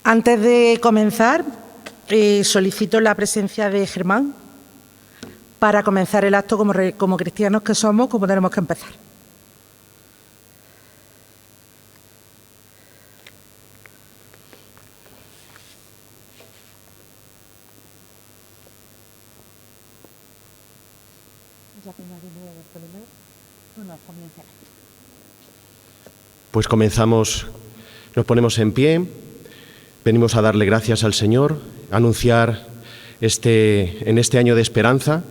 Antes de comenzar, solicito la presencia de Germán para comenzar el acto como cristianos que somos, como tenemos que empezar. Pues comenzamos, nos ponemos en pie, venimos a darle gracias al Señor, a anunciar en este año de esperanza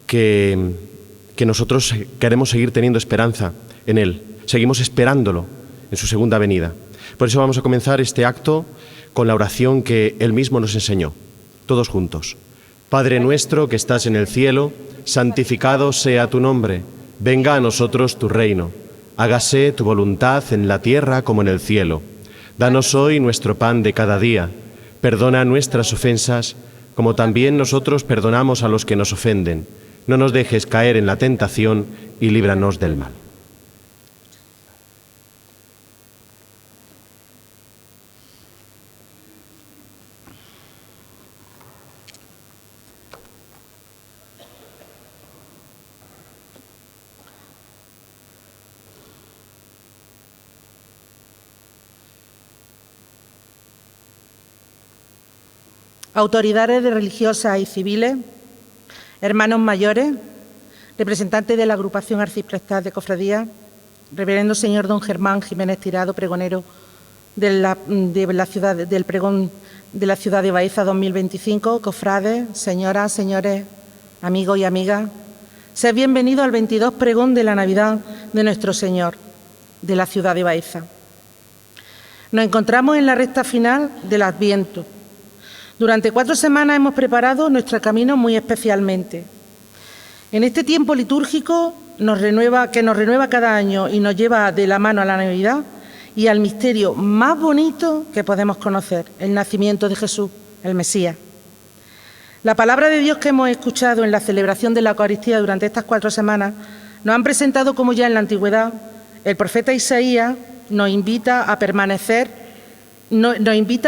que nosotros queremos seguir teniendo esperanza en Él, seguimos esperándolo en su segunda venida. Por eso vamos a comenzar este acto con la oración que Él mismo nos enseñó, todos juntos. Padre nuestro que estás en el cielo, santificado sea tu nombre, venga a nosotros tu reino. Hágase tu voluntad en la tierra como en el cielo. Danos hoy nuestro pan de cada día. Perdona nuestras ofensas, como también nosotros perdonamos a los que nos ofenden. No nos dejes caer en la tentación y líbranos del mal. Autoridades religiosas y civiles, hermanos mayores, representantes de la agrupación arciprestal de cofradía, reverendo señor don Germán Jiménez Tirado, pregonero del pregón de la ciudad de Baeza 2025, cofrades, señoras, señores, amigos y amigas, sed bienvenidos al 22 pregón de la Navidad de nuestro Señor, de la ciudad de Baeza. Nos encontramos en la recta final del Adviento. Durante 4 semanas hemos preparado nuestro camino muy especialmente. En este tiempo litúrgico que nos renueva cada año y nos lleva de la mano a la Navidad y al misterio más bonito que podemos conocer, el nacimiento de Jesús, el Mesías. La palabra de Dios que hemos escuchado en la celebración de la Eucaristía durante estas 4 semanas nos han presentado como ya en la antigüedad el profeta Isaías nos invita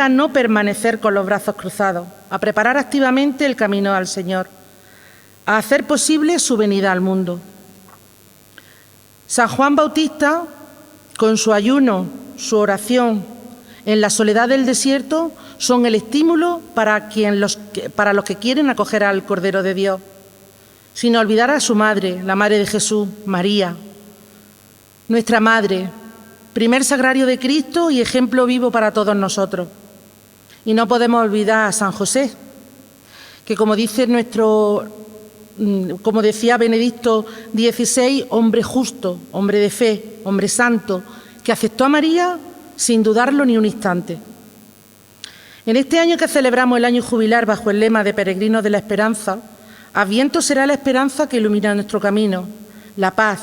a no permanecer con los brazos cruzados, a preparar activamente el camino al Señor, a hacer posible su venida al mundo. San Juan Bautista, con su ayuno, su oración, en la soledad del desierto, son el estímulo para los que quieren acoger al Cordero de Dios, sin olvidar a su madre, la Madre de Jesús, María, nuestra Madre, primer sagrario de Cristo y ejemplo vivo para todos nosotros. Y no podemos olvidar a San José, que como decía Benedicto XVI, hombre justo, hombre de fe, hombre santo, que aceptó a María sin dudarlo ni un instante. En este año que celebramos el año jubilar bajo el lema de Peregrinos de la Esperanza, Adviento será la esperanza que ilumina nuestro camino, la paz,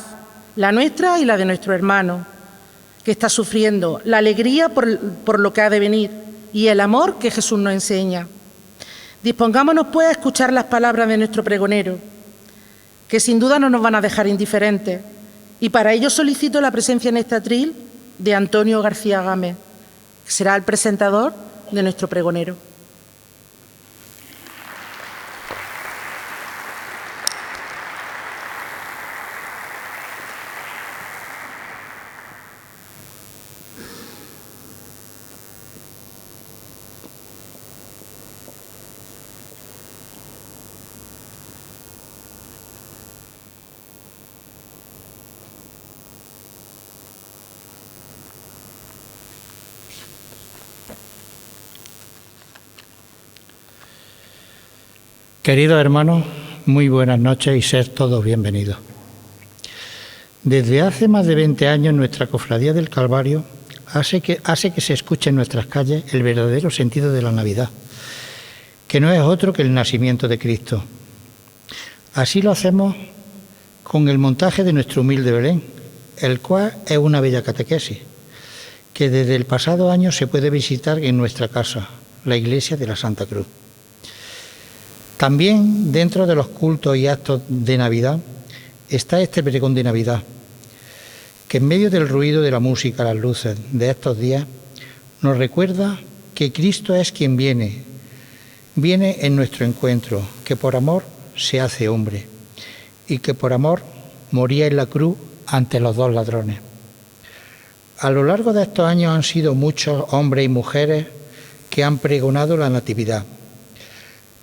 la nuestra y la de nuestro hermano que está sufriendo, la alegría por lo que ha de venir y el amor que Jesús nos enseña. Dispongámonos, pues, a escuchar las palabras de nuestro pregonero, que sin duda no nos van a dejar indiferentes, y para ello solicito la presencia en este atril de Antonio García Gámez, que será el presentador de nuestro pregonero. Queridos hermanos, muy buenas noches y sed todos bienvenidos. Desde hace más de 20 años nuestra Cofradía del Calvario hace que se escuche en nuestras calles el verdadero sentido de la Navidad, que no es otro que el nacimiento de Cristo. Así lo hacemos con el montaje de nuestro humilde Belén, el cual es una bella catequesis, que desde el pasado año se puede visitar en nuestra casa, la Iglesia de la Santa Cruz. También dentro de los cultos y actos de Navidad está este pregón de Navidad, que en medio del ruido de la música, las luces de estos días, nos recuerda que Cristo es quien viene en nuestro encuentro, que por amor se hace hombre y que por amor moría en la cruz ante los dos ladrones. A lo largo de estos años han sido muchos hombres y mujeres que han pregonado la Natividad.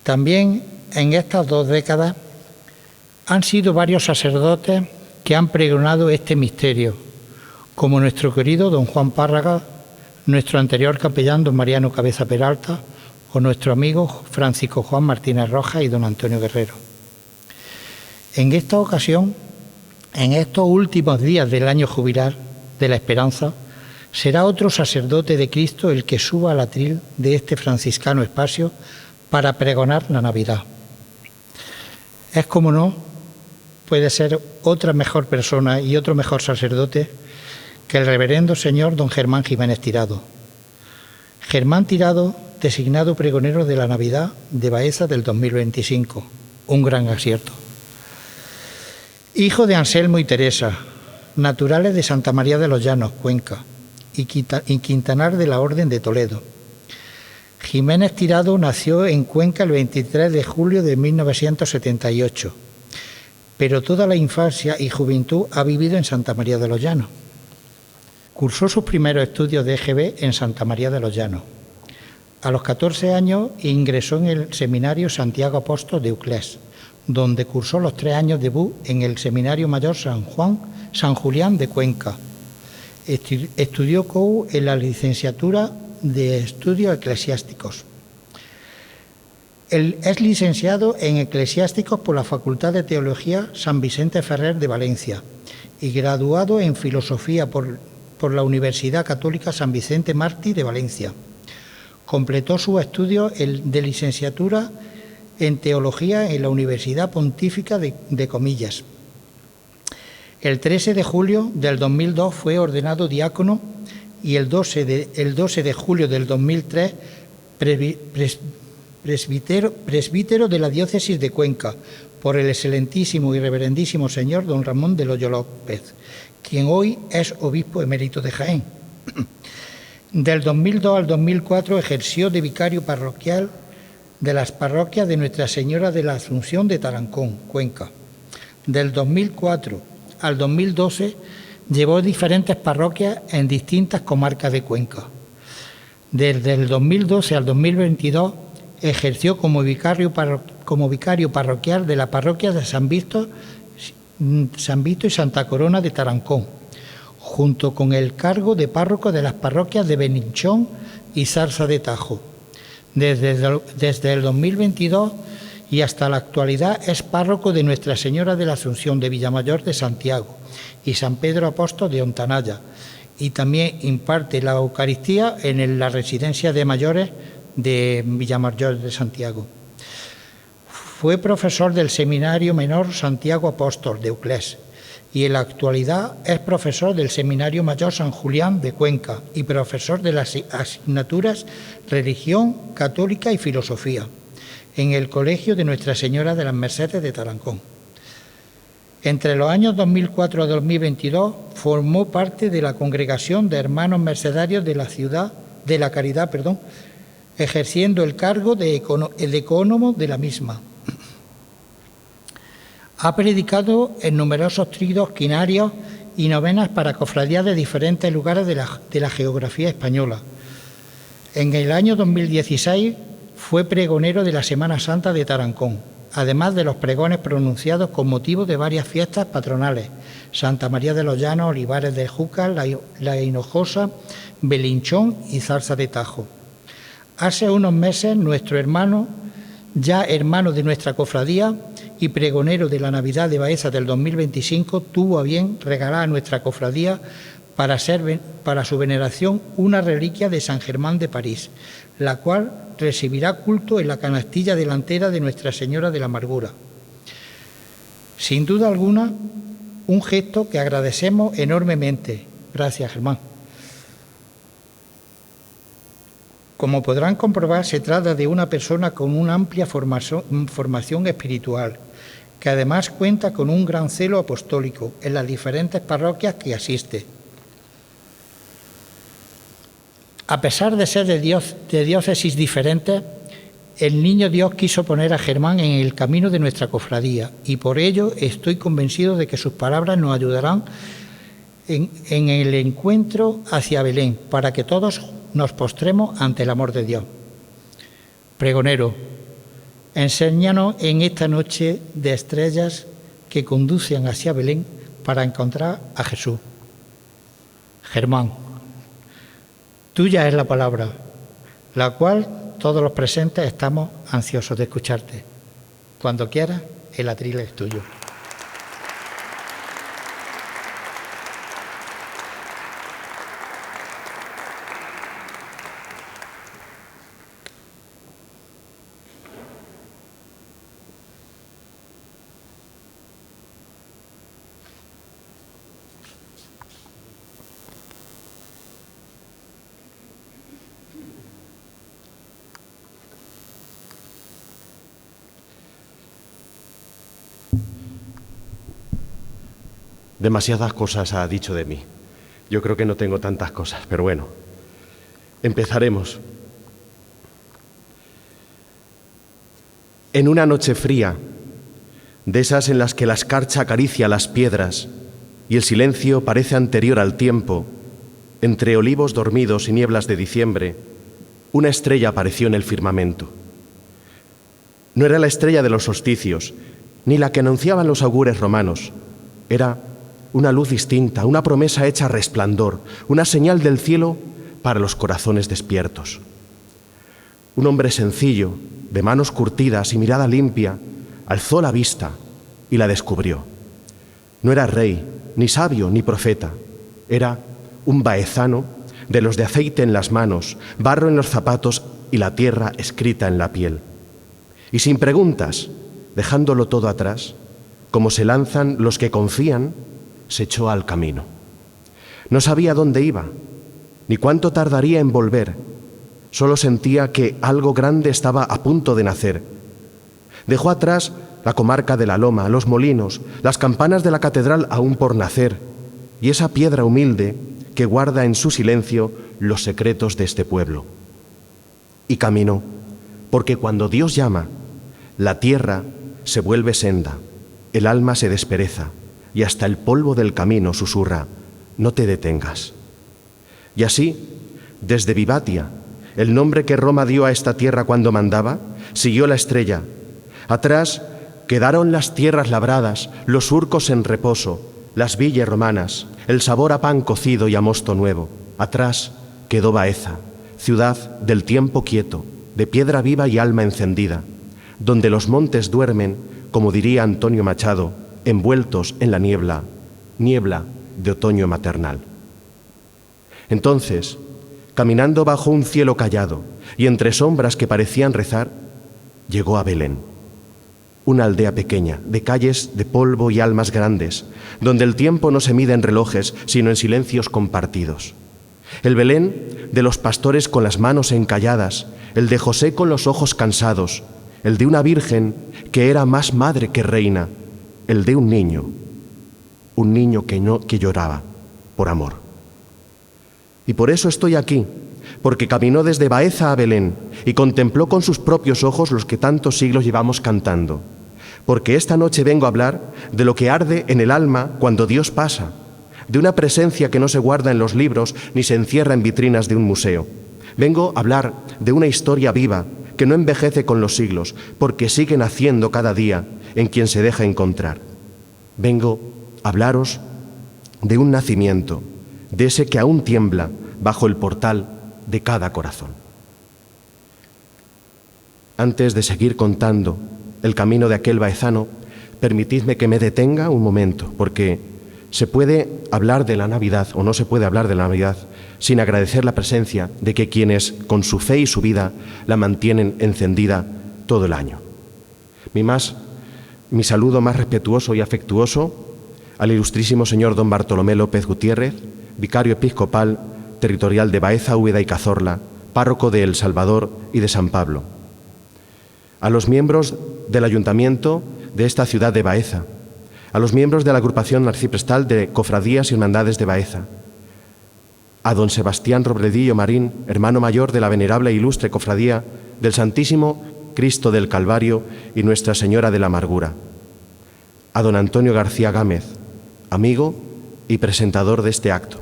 También en estas 2 décadas han sido varios sacerdotes que han pregonado este misterio, como nuestro querido don Juan Párraga, nuestro anterior capellán don Mariano Cabeza Peralta o nuestro amigo Francisco Juan Martínez Rojas y don Antonio Guerrero. En esta ocasión, en estos últimos días del año jubilar de la esperanza, será otro sacerdote de Cristo el que suba al atril de este franciscano espacio para pregonar la Navidad. Es como no puede ser otra mejor persona y otro mejor sacerdote que el reverendo señor don Germán Jiménez Tirado. Germán Tirado, designado pregonero de la Navidad de Baeza del 2025. Un gran acierto. Hijo de Anselmo y Teresa, naturales de Santa María de los Llanos, Cuenca, y quintanar de la Orden de Toledo. Jiménez Tirado nació en Cuenca el 23 de julio de 1978, pero toda la infancia y juventud ha vivido en Santa María de los Llanos. Cursó sus primeros estudios de EGB en Santa María de los Llanos. A los 14 años ingresó en el Seminario Santiago Apóstol de Uclés, donde cursó los 3 años de debut en el Seminario Mayor San Julián de Cuenca. Estudió COU en la licenciatura de Estudios Eclesiásticos. Él es licenciado en Eclesiásticos por la Facultad de Teología San Vicente Ferrer de Valencia y graduado en Filosofía por la Universidad Católica San Vicente Mártir de Valencia. Completó sus estudios de licenciatura en Teología en la Universidad Pontífica de Comillas. El 13 de julio del 2002 fue ordenado diácono y el 12 de julio del 2003 presbítero de la diócesis de Cuenca por el excelentísimo y reverendísimo señor don Ramón de Loyo López, quien hoy es obispo emérito de Jaén. Del 2002 al 2004 ejerció de vicario parroquial de las parroquias de Nuestra Señora de la Asunción de Tarancón, Cuenca. Del 2004 al 2012 llevó diferentes parroquias en distintas comarcas de Cuenca. Desde el 2012 al 2022 ejerció como vicario parroquial de la parroquia de San Vito y Santa Corona de Tarancón, junto con el cargo de párroco de las parroquias de Beninchón y Zarza de Tajo. Desde el 2022 y hasta la actualidad es párroco de Nuestra Señora de la Asunción de Villamayor de Santiago y San Pedro Apóstol de Ontanaya, y también imparte la Eucaristía en la residencia de mayores de Villamayor de Santiago. Fue profesor del Seminario Menor Santiago Apóstol de Uclés y en la actualidad es profesor del Seminario Mayor San Julián de Cuenca y profesor de las asignaturas Religión Católica y Filosofía en el Colegio de Nuestra Señora de las Mercedes de Tarancón. Entre los años 2004 a 2022 formó parte de la Congregación de Hermanos Mercedarios de la Ciudad de la Caridad, ejerciendo el cargo de ecónomo de la misma. Ha predicado en numerosos tridos, quinarios y novenas para cofradías de diferentes lugares de la geografía española. En el año 2016 fue pregonero de la Semana Santa de Tarancón, además de los pregones pronunciados con motivo de varias fiestas patronales: Santa María de los Llanos, Olivares de Júcar, La Hinojosa, Belinchón y Zarza de Tajo. Hace unos meses nuestro hermano, ya hermano de nuestra cofradía y pregonero de la Navidad de Baeza del 2025, tuvo a bien regalar a nuestra cofradía para su veneración una reliquia de San Germán de París, la cual recibirá culto en la canastilla delantera de Nuestra Señora de la Amargura. Sin duda alguna, un gesto que agradecemos enormemente. Gracias, Germán. Como podrán comprobar, se trata de una persona con una amplia formación espiritual, que además cuenta con un gran celo apostólico en las diferentes parroquias que asiste. A pesar de ser de diócesis diferentes, el Niño Dios quiso poner a Germán en el camino de nuestra cofradía y por ello estoy convencido de que sus palabras nos ayudarán en el encuentro hacia Belén para que todos nos postremos ante el amor de Dios. Pregonero, enséñanos en esta noche de estrellas que conducen hacia Belén para encontrar a Jesús. Germán, tuya es la palabra, la cual todos los presentes estamos ansiosos de escucharte. Cuando quieras, el atril es tuyo. Demasiadas cosas ha dicho de mí. Yo creo que no tengo tantas cosas, pero bueno, empezaremos. En una noche fría, de esas en las que la escarcha acaricia las piedras y el silencio parece anterior al tiempo, entre olivos dormidos y nieblas de diciembre, una estrella apareció en el firmamento. No era la estrella de los solsticios, ni la que anunciaban los augures romanos. Era una luz distinta, una promesa hecha resplandor, una señal del cielo para los corazones despiertos. Un hombre sencillo, de manos curtidas y mirada limpia, alzó la vista y la descubrió. No era rey, ni sabio, ni profeta. Era un baezano de los de aceite en las manos, barro en los zapatos y la tierra escrita en la piel. Y sin preguntas, dejándolo todo atrás, como se lanzan los que confían, se echó al camino. No sabía dónde iba, ni cuánto tardaría en volver. Solo sentía que algo grande estaba a punto de nacer. Dejó atrás la comarca de la Loma, los molinos, las campanas de la catedral aún por nacer, y esa piedra humilde que guarda en su silencio los secretos de este pueblo. Y caminó, porque cuando Dios llama, la tierra se vuelve senda, el alma se despereza, y hasta el polvo del camino susurra, no te detengas. Y así, desde Vivatia, el nombre que Roma dio a esta tierra cuando mandaba, siguió la estrella. Atrás quedaron las tierras labradas, los surcos en reposo, las villas romanas, el sabor a pan cocido y a mosto nuevo. Atrás quedó Baeza, ciudad del tiempo quieto, de piedra viva y alma encendida, donde los montes duermen, como diría Antonio Machado, envueltos en la niebla, niebla de otoño maternal. Entonces, caminando bajo un cielo callado y entre sombras que parecían rezar, llegó a Belén, una aldea pequeña, de calles de polvo y almas grandes, donde el tiempo no se mide en relojes, sino en silencios compartidos. El Belén de los pastores con las manos encalladas, el de José con los ojos cansados, el de una virgen que era más madre que reina, el de un niño que lloraba por amor. Y por eso estoy aquí, porque caminó desde Baeza a Belén y contempló con sus propios ojos los que tantos siglos llevamos cantando. Porque esta noche vengo a hablar de lo que arde en el alma cuando Dios pasa, de una presencia que no se guarda en los libros ni se encierra en vitrinas de un museo. Vengo a hablar de una historia viva que no envejece con los siglos, porque sigue naciendo cada día en quien se deja encontrar. Vengo a hablaros de un nacimiento, de ese que aún tiembla bajo el portal de cada corazón. Antes de seguir contando el camino de aquel baezano, permitidme que me detenga un momento, porque se puede hablar de la Navidad o no se puede hablar de la Navidad sin agradecer la presencia de que quienes con su fe y su vida la mantienen encendida todo el año. Mi saludo más respetuoso y afectuoso al ilustrísimo señor don Bartolomé López Gutiérrez, vicario episcopal territorial de Baeza, Úbeda y Cazorla, párroco de El Salvador y de San Pablo. A los miembros del ayuntamiento de esta ciudad de Baeza, a los miembros de la agrupación arciprestal de Cofradías y Hermandades de Baeza, a don Sebastián Robledillo Marín, hermano mayor de la venerable e ilustre cofradía del Santísimo Cristo del Calvario y Nuestra Señora de la Amargura, a don Antonio García Gámez, amigo y presentador de este acto,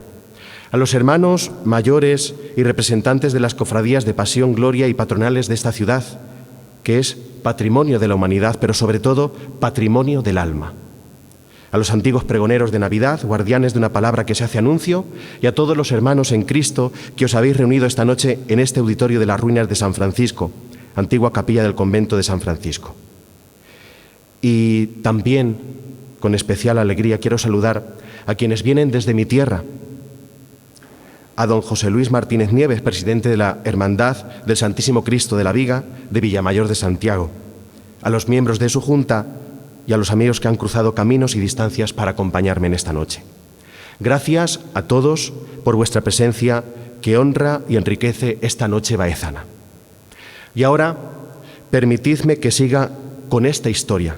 a los hermanos mayores y representantes de las cofradías de Pasión, Gloria y patronales de esta ciudad, que es patrimonio de la humanidad, pero sobre todo patrimonio del alma, a los antiguos pregoneros de Navidad, guardianes de una palabra que se hace anuncio, y a todos los hermanos en Cristo que os habéis reunido esta noche en este auditorio de las ruinas de San Francisco, antigua capilla del convento de San Francisco. Y también, con especial alegría, quiero saludar a quienes vienen desde mi tierra, a don José Luis Martínez Nieves, presidente de la Hermandad del Santísimo Cristo de la Viga de Villamayor de Santiago, a los miembros de su junta y a los amigos que han cruzado caminos y distancias para acompañarme en esta noche. Gracias a todos por vuestra presencia que honra y enriquece esta noche baezana. Y ahora, permitidme que siga con esta historia,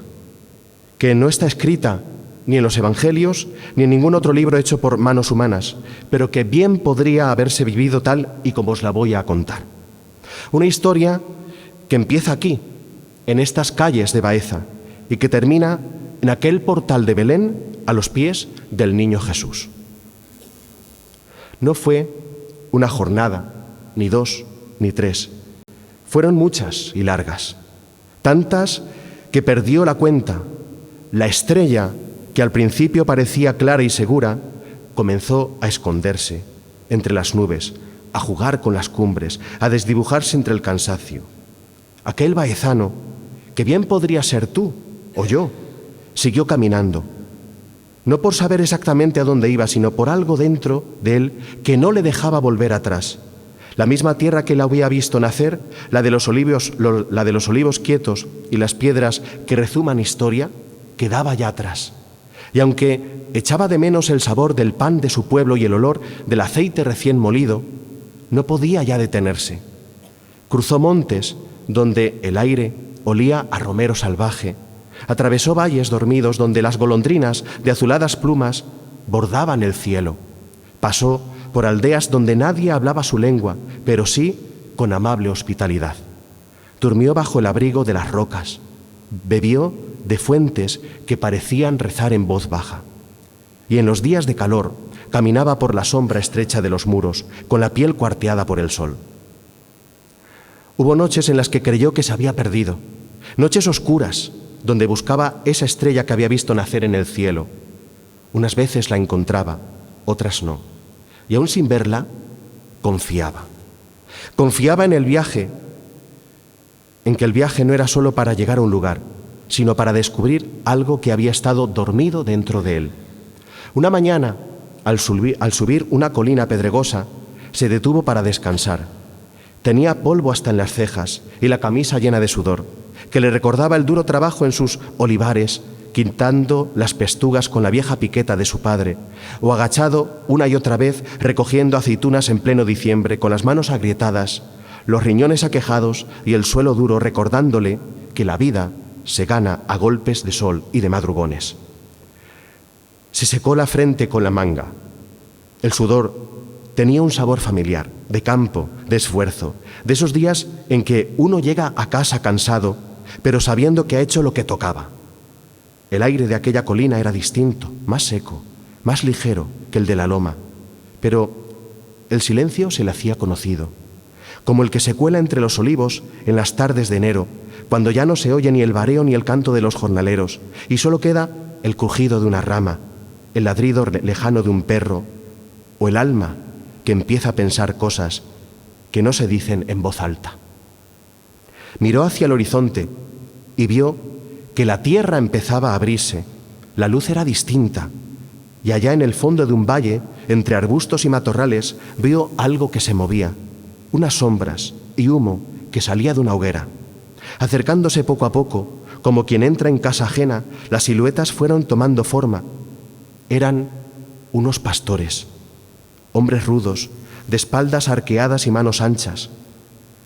que no está escrita ni en los Evangelios ni en ningún otro libro hecho por manos humanas, pero que bien podría haberse vivido tal y como os la voy a contar. Una historia que empieza aquí, en estas calles de Baeza, y que termina en aquel portal de Belén a los pies del niño Jesús. No fue una jornada, ni dos, ni tres. Fueron muchas y largas, tantas que perdió la cuenta. La estrella, que al principio parecía clara y segura, comenzó a esconderse entre las nubes, a jugar con las cumbres, a desdibujarse entre el cansancio. Aquel baezano, que bien podría ser tú o yo, siguió caminando, no por saber exactamente a dónde iba, sino por algo dentro de él que no le dejaba volver atrás. La misma tierra que la había visto nacer, la de los olivos quietos y las piedras que rezuman historia, quedaba ya atrás. Y aunque echaba de menos el sabor del pan de su pueblo y el olor del aceite recién molido, no podía ya detenerse. Cruzó montes donde el aire olía a romero salvaje, atravesó valles dormidos donde las golondrinas de azuladas plumas bordaban el cielo, pasó por aldeas donde nadie hablaba su lengua, pero sí con amable hospitalidad. Durmió bajo el abrigo de las rocas, bebió de fuentes que parecían rezar en voz baja. Y en los días de calor caminaba por la sombra estrecha de los muros, con la piel cuarteada por el sol. Hubo noches en las que creyó que se había perdido, noches oscuras, donde buscaba esa estrella que había visto nacer en el cielo. Unas veces la encontraba, otras no. Y aún sin verla, confiaba. Confiaba en el viaje, en que el viaje no era solo para llegar a un lugar, sino para descubrir algo que había estado dormido dentro de él. Una mañana, al subir una colina pedregosa, se detuvo para descansar. Tenía polvo hasta en las cejas y la camisa llena de sudor, que le recordaba el duro trabajo en sus olivares, quitando las pestugas con la vieja piqueta de su padre, o agachado una y otra vez recogiendo aceitunas en pleno diciembre, con las manos agrietadas, los riñones aquejados y el suelo duro, recordándole que la vida se gana a golpes de sol y de madrugones. Se secó la frente con la manga. El sudor tenía un sabor familiar, de campo, de esfuerzo, de esos días en que uno llega a casa cansado, pero sabiendo que ha hecho lo que tocaba. El aire de aquella colina era distinto, más seco, más ligero que el de la loma, pero el silencio se le hacía conocido, como el que se cuela entre los olivos en las tardes de enero, cuando ya no se oye ni el vareo ni el canto de los jornaleros, y solo queda el crujido de una rama, el ladrido lejano de un perro, o el alma que empieza a pensar cosas que no se dicen en voz alta. Miró hacia el horizonte y vio que la tierra empezaba a abrirse, la luz era distinta, y allá en el fondo de un valle, entre arbustos y matorrales, vio algo que se movía, unas sombras y humo que salía de una hoguera. Acercándose poco a poco, como quien entra en casa ajena, las siluetas fueron tomando forma. Eran unos pastores, hombres rudos, de espaldas arqueadas y manos anchas.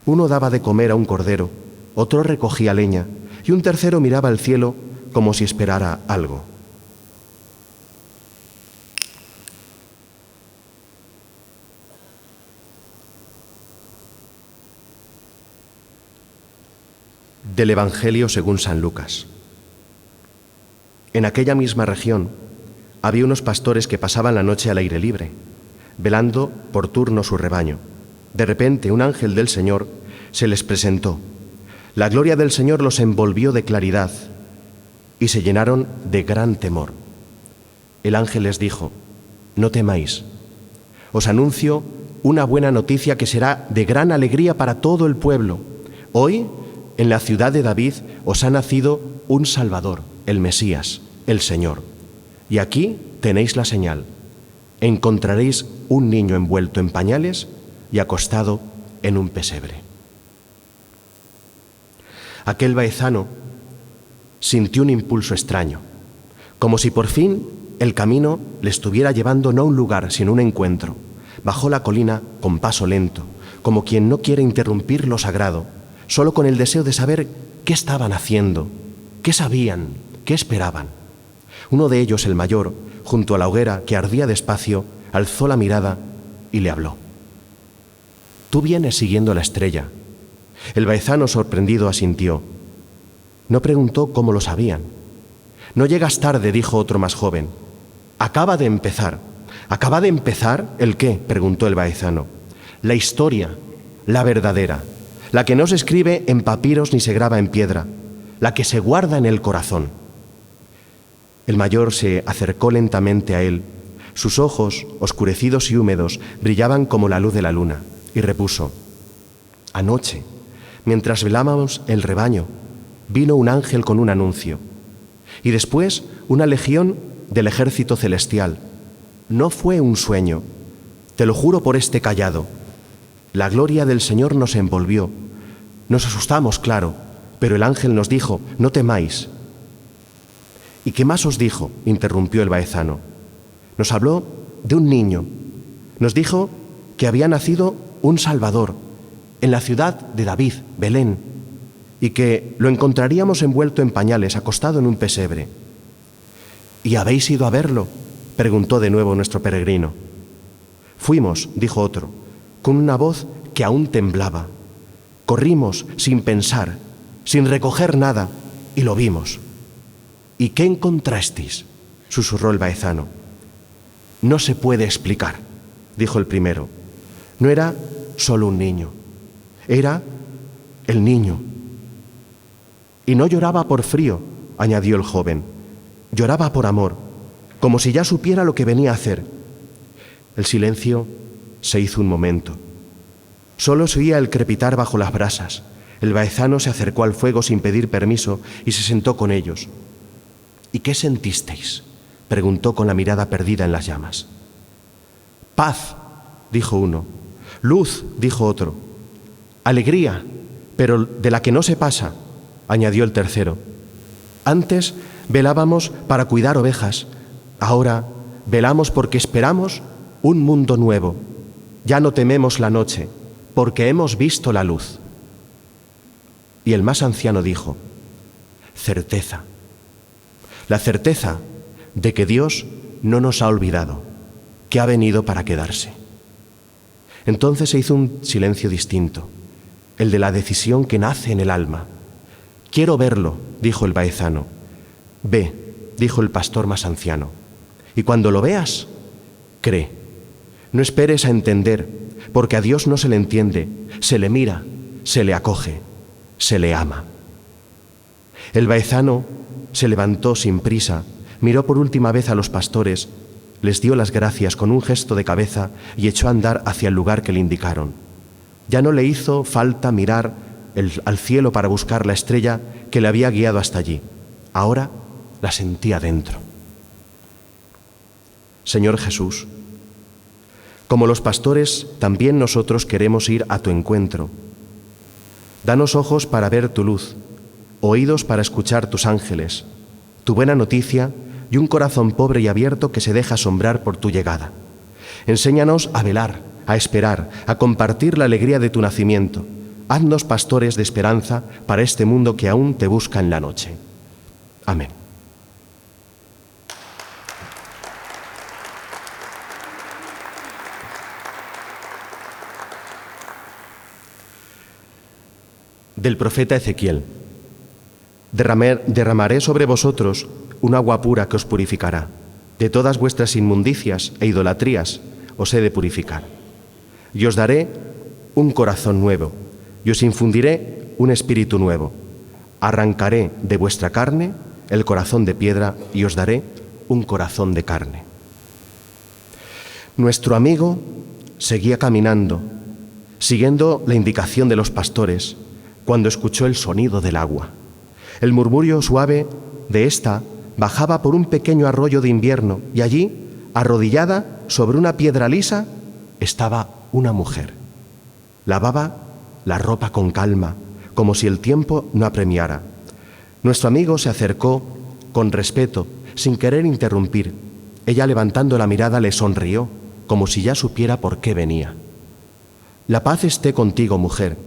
Uno daba de comer a un cordero, otro recogía leña, y un tercero miraba al cielo como si esperara algo. Del Evangelio según San Lucas. En aquella misma región había unos pastores que pasaban la noche al aire libre, velando por turno su rebaño. De repente un ángel del Señor se les presentó. La gloria del Señor los envolvió de claridad y se llenaron de gran temor. El ángel les dijo: no temáis, os anuncio una buena noticia que será de gran alegría para todo el pueblo. Hoy, en la ciudad de David, os ha nacido un Salvador, el Mesías, el Señor. Y aquí tenéis la señal. Encontraréis un niño envuelto en pañales y acostado en un pesebre. Aquel baezano sintió un impulso extraño, como si por fin el camino le estuviera llevando no a un lugar, sino a un encuentro. Bajó la colina con paso lento, como quien no quiere interrumpir lo sagrado, solo con el deseo de saber qué estaban haciendo, qué sabían, qué esperaban. Uno de ellos, el mayor, junto a la hoguera que ardía despacio, alzó la mirada y le habló. Tú vienes siguiendo la estrella. El baezano, sorprendido, asintió. No preguntó cómo lo sabían. No llegas tarde, dijo otro más joven. Acaba de empezar. ¿Acaba de empezar? ¿El qué?, preguntó el baezano. La historia, la verdadera, la que no se escribe en papiros ni se graba en piedra, la que se guarda en el corazón. El mayor se acercó lentamente a él. Sus ojos, oscurecidos y húmedos, brillaban como la luz de la luna, y repuso: anoche, mientras velábamos el rebaño, vino un ángel con un anuncio, y después una legión del ejército celestial. No fue un sueño, te lo juro por este cayado. La gloria del Señor nos envolvió. Nos asustamos, claro, pero el ángel nos dijo: no temáis. ¿Y qué más os dijo?, interrumpió el baezano. Nos habló de un niño. Nos dijo que había nacido un Salvador en la ciudad de David, Belén, y que lo encontraríamos envuelto en pañales, acostado en un pesebre. ¿Y habéis ido a verlo?, preguntó de nuevo nuestro peregrino. Fuimos, dijo otro, con una voz que aún temblaba. Corrimos sin pensar, sin recoger nada, y lo vimos. ¿Y qué encontrasteis?, susurró el baezano. No se puede explicar, dijo el primero. No era solo un niño, era el niño. Y no lloraba por frío, añadió el joven. Lloraba por amor, como si ya supiera lo que venía a hacer. El silencio se hizo un momento. Solo se oía el crepitar bajo las brasas. El baezano se acercó al fuego sin pedir permiso y se sentó con ellos. ¿Y qué sentisteis?, preguntó con la mirada perdida en las llamas. Paz, dijo uno. Luz, dijo otro. Alegría, pero de la que no se pasa, añadió el tercero. Antes velábamos para cuidar ovejas, ahora velamos porque esperamos un mundo nuevo. Ya no tememos la noche, porque hemos visto la luz. Y el más anciano dijo: certeza. La certeza de que Dios no nos ha olvidado, que ha venido para quedarse. Entonces se hizo un silencio distinto, el de la decisión que nace en el alma. Quiero verlo, dijo el baezano. Ve, dijo el pastor más anciano, y cuando lo veas, cree. No esperes a entender, porque a Dios no se le entiende, se le mira, se le acoge, se le ama. El baezano se levantó sin prisa, miró por última vez a los pastores, les dio las gracias con un gesto de cabeza y echó a andar hacia el lugar que le indicaron. Ya no le hizo falta mirar al cielo para buscar la estrella que le había guiado hasta allí. Ahora la sentía dentro. Señor Jesús, como los pastores, también nosotros queremos ir a tu encuentro. Danos ojos para ver tu luz, oídos para escuchar tus ángeles, tu buena noticia y un corazón pobre y abierto que se deja asombrar por tu llegada. Enséñanos a velar, a esperar, a compartir la alegría de tu nacimiento. Haznos pastores de esperanza para este mundo que aún te busca en la noche. Amén. Del profeta Ezequiel. Derramaré sobre vosotros un agua pura que os purificará. De todas vuestras inmundicias e idolatrías os he de purificar. Y os daré un corazón nuevo, y os infundiré un espíritu nuevo. Arrancaré de vuestra carne el corazón de piedra y os daré un corazón de carne. Nuestro amigo seguía caminando, siguiendo la indicación de los pastores, cuando escuchó el sonido del agua. El murmullo suave de ésta bajaba por un pequeño arroyo de invierno y allí, arrodillada sobre una piedra lisa, estaba una mujer. Lavaba la ropa con calma, como si el tiempo no apremiara. Nuestro amigo se acercó con respeto, sin querer interrumpir. Ella, levantando la mirada, le sonrió, como si ya supiera por qué venía. La paz esté contigo, mujer.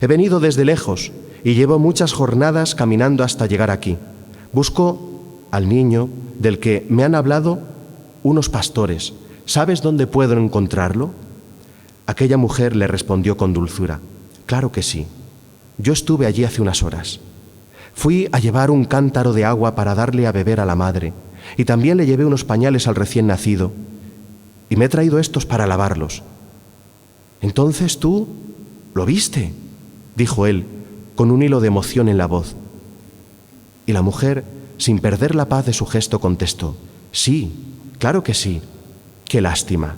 He venido desde lejos y llevo muchas jornadas caminando hasta llegar aquí. Busco al niño del que me han hablado unos pastores. ¿Sabes dónde puedo encontrarlo? Aquella mujer le respondió con dulzura: claro que sí. Yo estuve allí hace unas horas. Fui a llevar un cántaro de agua para darle a beber a la madre, y también le llevé unos pañales al recién nacido, y me he traído estos para lavarlos. Entonces tú lo viste, dijo él, con un hilo de emoción en la voz. Y la mujer, sin perder la paz de su gesto, contestó: sí, claro que sí. Qué lástima.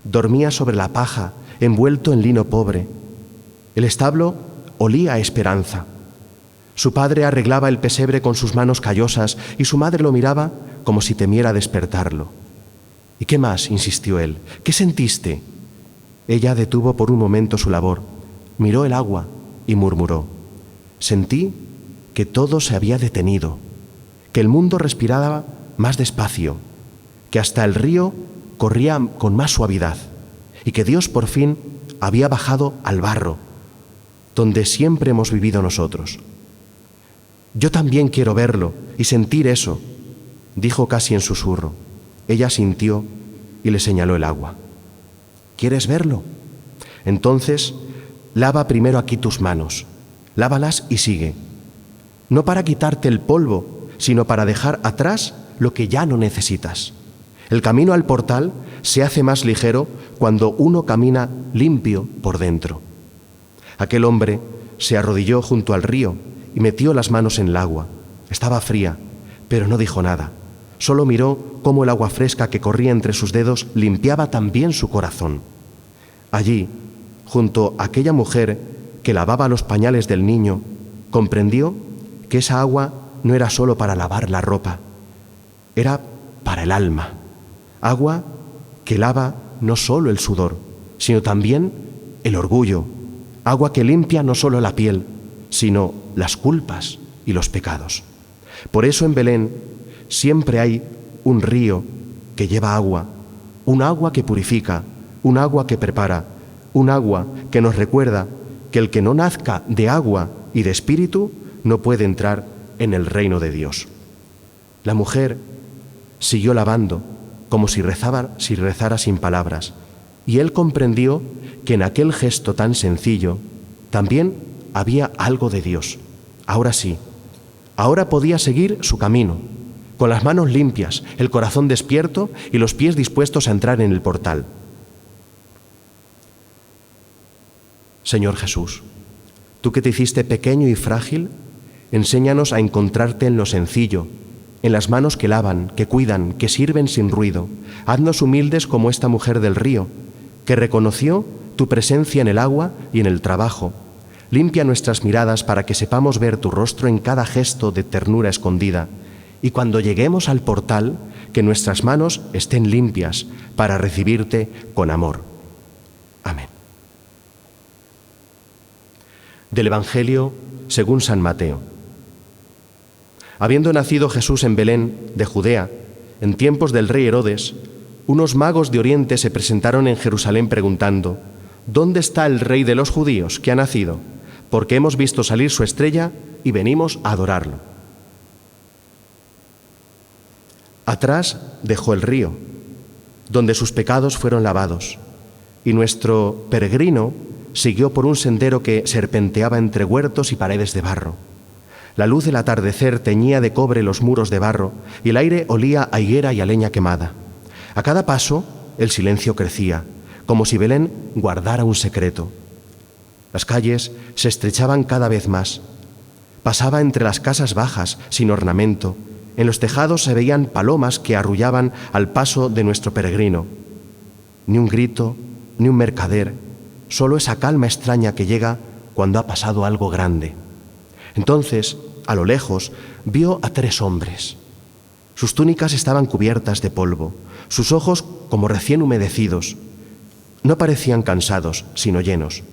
Dormía sobre la paja, envuelto en lino pobre. El establo olía a esperanza. Su padre arreglaba el pesebre con sus manos callosas y su madre lo miraba como si temiera despertarlo. ¿Y qué más?, insistió él. ¿Qué sentiste? Ella detuvo por un momento su labor, miró el agua y murmuró: sentí que todo se había detenido, que el mundo respiraba más despacio, que hasta el río corría con más suavidad y que Dios por fin había bajado al barro, donde siempre hemos vivido nosotros. Yo también quiero verlo y sentir eso, dijo casi en susurro. Ella sintió y le señaló el agua. ¿Quieres verlo? Entonces, lava primero aquí tus manos, lávalas y sigue. No para quitarte el polvo, sino para dejar atrás lo que ya no necesitas. El camino al portal se hace más ligero cuando uno camina limpio por dentro. Aquel hombre se arrodilló junto al río y metió las manos en el agua. Estaba fría, pero no dijo nada. Solo miró cómo el agua fresca que corría entre sus dedos limpiaba también su corazón. Allí, junto a aquella mujer que lavaba los pañales del niño, comprendió que esa agua no era solo para lavar la ropa, era para el alma. Agua que lava no solo el sudor, sino también el orgullo. Agua que limpia no solo la piel, sino las culpas y los pecados. Por eso en Belén siempre hay un río que lleva agua, un agua que purifica, un agua que prepara, un agua que nos recuerda que el que no nazca de agua y de espíritu no puede entrar en el reino de Dios. La mujer siguió lavando como si rezara sin palabras, y él comprendió que en aquel gesto tan sencillo también había algo de Dios. Ahora sí, ahora podía seguir su camino, con las manos limpias, el corazón despierto y los pies dispuestos a entrar en el portal. Señor Jesús, tú que te hiciste pequeño y frágil, enséñanos a encontrarte en lo sencillo, en las manos que lavan, que cuidan, que sirven sin ruido. Haznos humildes como esta mujer del río, que reconoció tu presencia en el agua y en el trabajo. Limpia nuestras miradas para que sepamos ver tu rostro en cada gesto de ternura escondida. Y cuando lleguemos al portal, que nuestras manos estén limpias para recibirte con amor. Amén. Del Evangelio según San Mateo. Habiendo nacido Jesús en Belén, de Judea, en tiempos del rey Herodes, unos magos de Oriente se presentaron en Jerusalén preguntando: ¿dónde está el rey de los judíos que ha nacido? Porque hemos visto salir su estrella y venimos a adorarlo. Atrás dejó el río, donde sus pecados fueron lavados, y nuestro peregrino siguió por un sendero que serpenteaba entre huertos y paredes de barro. La luz del atardecer teñía de cobre los muros de barro y el aire olía a higuera y a leña quemada. A cada paso el silencio crecía, como si Belén guardara un secreto. Las calles se estrechaban cada vez más. Pasaba entre las casas bajas, sin ornamento. En los tejados se veían palomas que arrullaban al paso de nuestro peregrino. Ni un grito, ni un mercader, solo esa calma extraña que llega cuando ha pasado algo grande. Entonces, a lo lejos, vio a 3 hombres. Sus túnicas estaban cubiertas de polvo, sus ojos como recién humedecidos. No parecían cansados, sino llenos.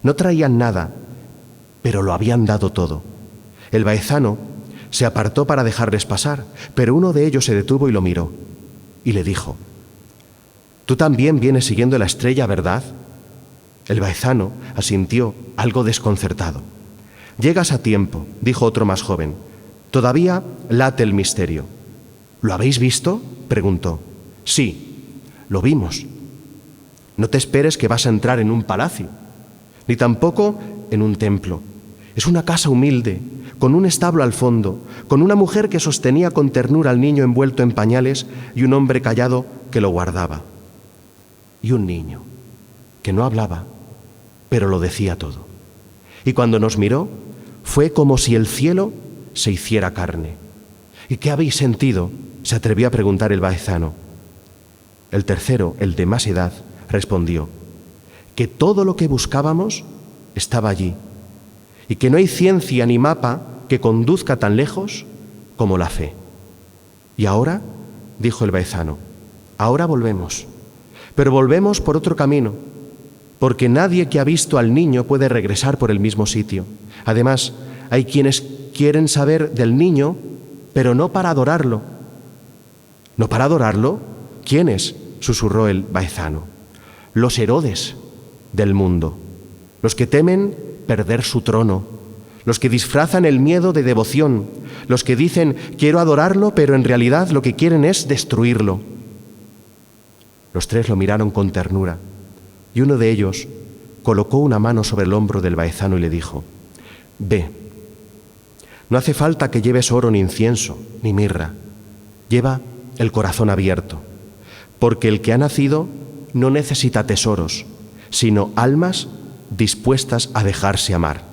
No traían nada, pero lo habían dado todo. El baezano se apartó para dejarles pasar, pero uno de ellos se detuvo y lo miró, y le dijo: «Tú también vienes siguiendo la estrella, ¿verdad?». El baezano asintió, algo desconcertado. «Llegas a tiempo», dijo otro más joven. «Todavía late el misterio». «¿Lo habéis visto?», preguntó. «Sí, lo vimos». «No te esperes que vas a entrar en un palacio, ni tampoco en un templo. Es una casa humilde, con un establo al fondo, con una mujer que sostenía con ternura al niño envuelto en pañales y un hombre callado que lo guardaba. Y un niño que no hablaba, pero lo decía todo. Y cuando nos miró, fue como si el cielo se hiciera carne». «¿Y qué habéis sentido?», se atrevió a preguntar el baezano. El tercero, el de más edad, respondió: «Que todo lo que buscábamos estaba allí, y que no hay ciencia ni mapa que conduzca tan lejos como la fe». «Y ahora», dijo el baezano, «ahora volvemos, pero volvemos por otro camino, porque nadie que ha visto al niño puede regresar por el mismo sitio. Además, hay quienes quieren saber del niño, pero no para adorarlo». «¿No para adorarlo? ¿Quiénes?», susurró el baezano. «Los Herodes del mundo, los que temen perder su trono, los que disfrazan el miedo de devoción, los que dicen quiero adorarlo, pero en realidad lo que quieren es destruirlo». Los 3 lo miraron con ternura, y uno de ellos colocó una mano sobre el hombro del baezano y le dijo: «Ve, no hace falta que lleves oro ni incienso ni mirra, lleva el corazón abierto, porque el que ha nacido no necesita tesoros, sino almas dispuestas a dejarse amar».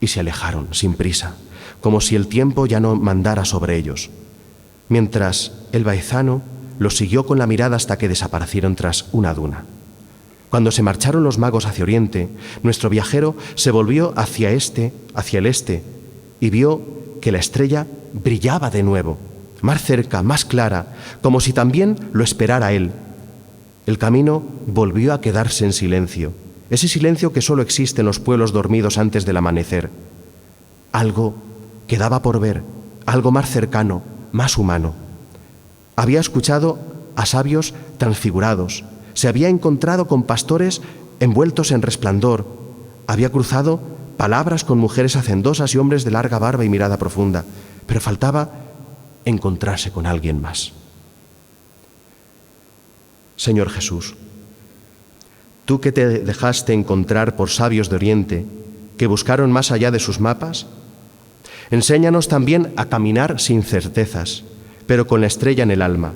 Y se alejaron sin prisa, como si el tiempo ya no mandara sobre ellos, mientras el baezano los siguió con la mirada hasta que desaparecieron tras una duna. Cuando se marcharon los magos hacia oriente, nuestro viajero se volvió hacia el este, y vio que la estrella brillaba de nuevo, más cerca, más clara, como si también lo esperara él. El camino volvió a quedarse en silencio, ese silencio que solo existe en los pueblos dormidos antes del amanecer. Algo quedaba por ver, algo más cercano, más humano. Había escuchado a sabios transfigurados, se había encontrado con pastores envueltos en resplandor, había cruzado palabras con mujeres hacendosas y hombres de larga barba y mirada profunda, pero faltaba encontrarse con alguien más. Señor Jesús, tú que te dejaste encontrar por sabios de Oriente que buscaron más allá de sus mapas, enséñanos también a caminar sin certezas, pero con la estrella en el alma.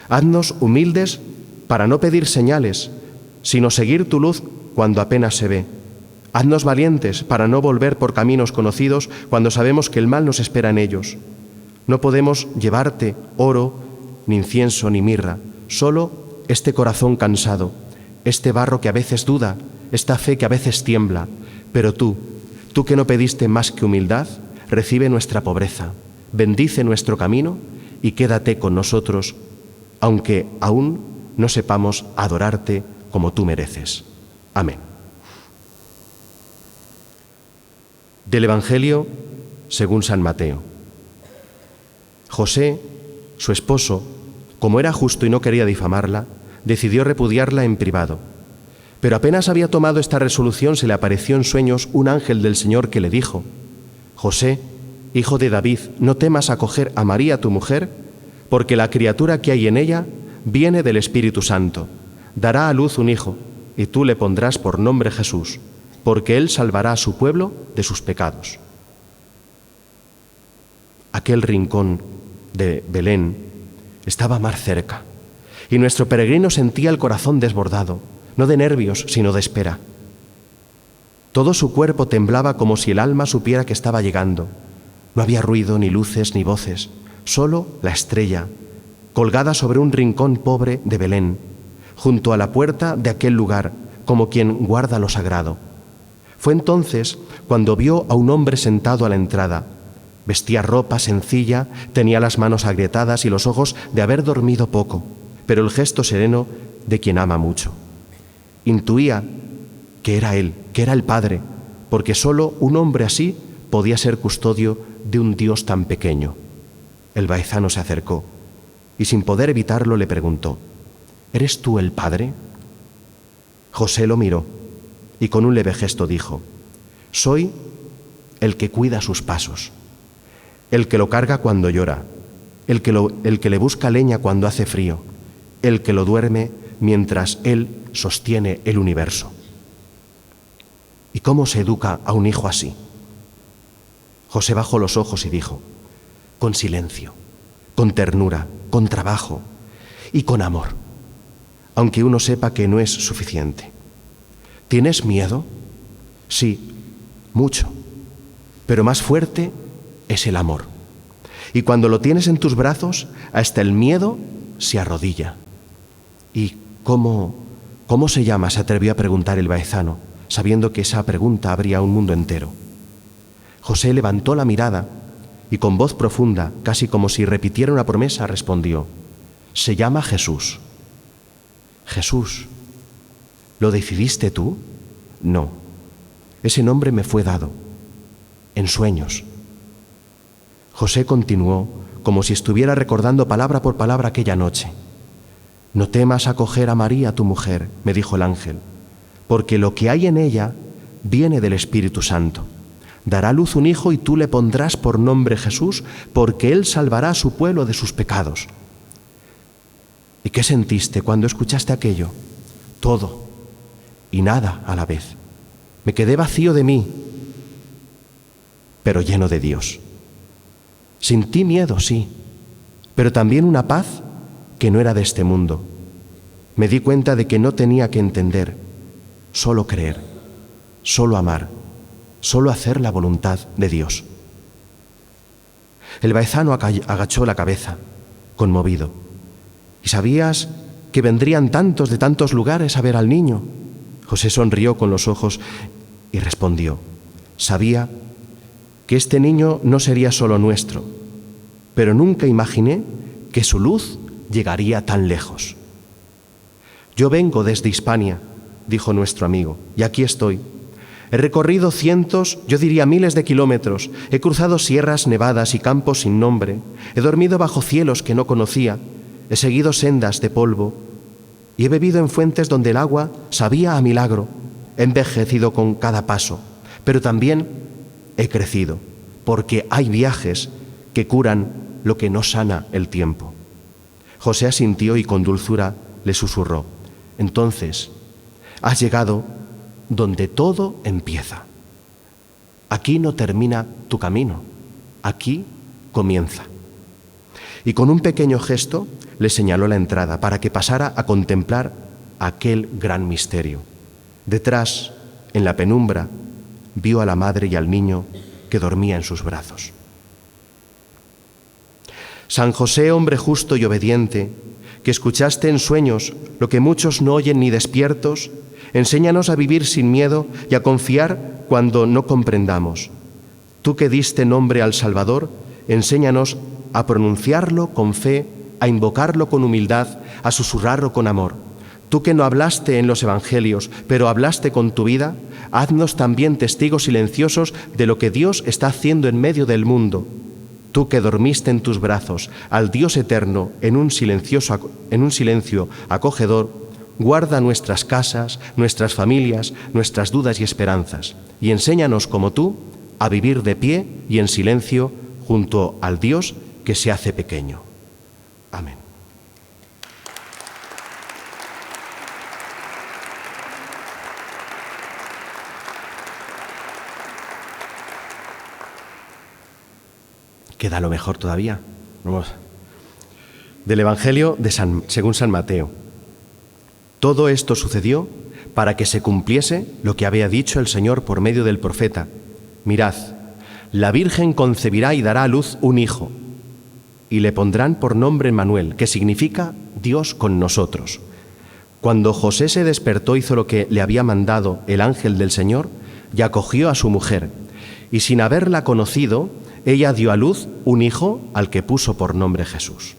Haznos humildes para no pedir señales, sino seguir tu luz cuando apenas se ve. Haznos valientes para no volver por caminos conocidos cuando sabemos que el mal nos espera en ellos. No podemos llevarte oro, ni incienso, ni mirra, solo este corazón cansado, este barro que a veces duda, esta fe que a veces tiembla. Pero tú que no pediste más que humildad, recibe nuestra pobreza, bendice nuestro camino y quédate con nosotros, aunque aún no sepamos adorarte como tú mereces. Amén. Del Evangelio según San Mateo. José, su esposo, como era justo y no quería difamarla, decidió repudiarla en privado. Pero apenas había tomado esta resolución, se le apareció en sueños un ángel del Señor que le dijo: José, hijo de David, no temas acoger a María tu mujer, porque la criatura que hay en ella viene del Espíritu Santo. Dará a luz un hijo, y tú le pondrás por nombre Jesús, porque él salvará a su pueblo de sus pecados. aquel rincón de Belén estaba más cerca, y nuestro peregrino sentía el corazón desbordado, no de nervios, sino de espera. Todo su cuerpo temblaba como si el alma supiera que estaba llegando. No había ruido, ni luces, ni voces, solo la estrella, colgada sobre un rincón pobre de Belén, junto a la puerta de aquel lugar, como quien guarda lo sagrado. Fue entonces cuando vio a un hombre sentado a la entrada. Vestía ropa sencilla, tenía las manos agrietadas y los ojos de haber dormido poco, pero el gesto sereno de quien ama mucho. Intuía que era él, que era el Padre, porque solo un hombre así podía ser custodio de un Dios tan pequeño. El baezano se acercó y sin poder evitarlo le preguntó: ¿Eres tú el Padre? José lo miró y con un leve gesto dijo: soy el que cuida sus pasos, el que lo carga cuando llora, el que le busca leña cuando hace frío, el que lo duerme mientras él sostiene el universo. ¿Y cómo se educa a un hijo así? José bajó los ojos y dijo: con silencio, con ternura, con trabajo y con amor, aunque uno sepa que no es suficiente. ¿Tienes miedo? Sí, mucho, pero más fuerte es el amor. Y cuando lo tienes en tus brazos, hasta el miedo se arrodilla. ¿Y cómo se llama?, se atrevió a preguntar el baezano, sabiendo que esa pregunta abría un mundo entero. José levantó la mirada y con voz profunda, casi como si repitiera una promesa, respondió: se llama Jesús. Jesús. ¿Lo decidiste tú? No. Ese nombre me fue dado en sueños. José continuó como si estuviera recordando palabra por palabra aquella noche. No temas acoger a María, tu mujer, me dijo el ángel, porque lo que hay en ella viene del Espíritu Santo. Dará a luz un hijo y tú le pondrás por nombre Jesús, porque él salvará a su pueblo de sus pecados. ¿Y qué sentiste cuando escuchaste aquello? Todo y nada a la vez. Me quedé vacío de mí, pero lleno de Dios. Sentí miedo, sí, pero también una paz que no era de este mundo. Me di cuenta de que no tenía que entender, solo creer, solo amar, solo hacer la voluntad de Dios. El baezano agachó la cabeza, conmovido. ¿Y sabías que vendrían tantos de tantos lugares a ver al niño? José sonrió con los ojos y respondió: sabía que este niño no sería solo nuestro, pero nunca imaginé que su luz llegaría tan lejos. Yo vengo desde Hispania, dijo nuestro amigo, y aquí estoy. He recorrido cientos, yo diría miles de kilómetros, he cruzado sierras nevadas y campos sin nombre, he dormido bajo cielos que no conocía, he seguido sendas de polvo y he bebido en fuentes donde el agua sabía a milagro, he envejecido con cada paso, pero también he crecido, porque hay viajes que curan lo que no sana el tiempo. José asintió y con dulzura le susurró: entonces, has llegado donde todo empieza. Aquí no termina tu camino, aquí comienza. Y con un pequeño gesto le señaló la entrada para que pasara a contemplar aquel gran misterio. Detrás, en la penumbra, vio a la madre y al niño que dormía en sus brazos. San José, hombre justo y obediente, que escuchaste en sueños lo que muchos no oyen ni despiertos, enséñanos a vivir sin miedo y a confiar cuando no comprendamos. Tú que diste nombre al Salvador, enséñanos a pronunciarlo con fe, a invocarlo con humildad, a susurrarlo con amor. Tú que no hablaste en los evangelios, pero hablaste con tu vida, haznos también testigos silenciosos de lo que Dios está haciendo en medio del mundo. Tú que dormiste en tus brazos al Dios eterno en un silencio acogedor, guarda nuestras casas, nuestras familias, nuestras dudas y esperanzas, y enséñanos como tú a vivir de pie y en silencio junto al Dios que se hace pequeño. Amén. Queda lo mejor todavía. Vamos. Del Evangelio según San Mateo. Todo esto sucedió para que se cumpliese lo que había dicho el Señor por medio del profeta. Mirad, la Virgen concebirá y dará a luz un hijo, y le pondrán por nombre Emmanuel, que significa Dios con nosotros. Cuando José se despertó, hizo lo que le había mandado el ángel del Señor y acogió a su mujer, y sin haberla conocido, ella dio a luz un hijo al que puso por nombre Jesús.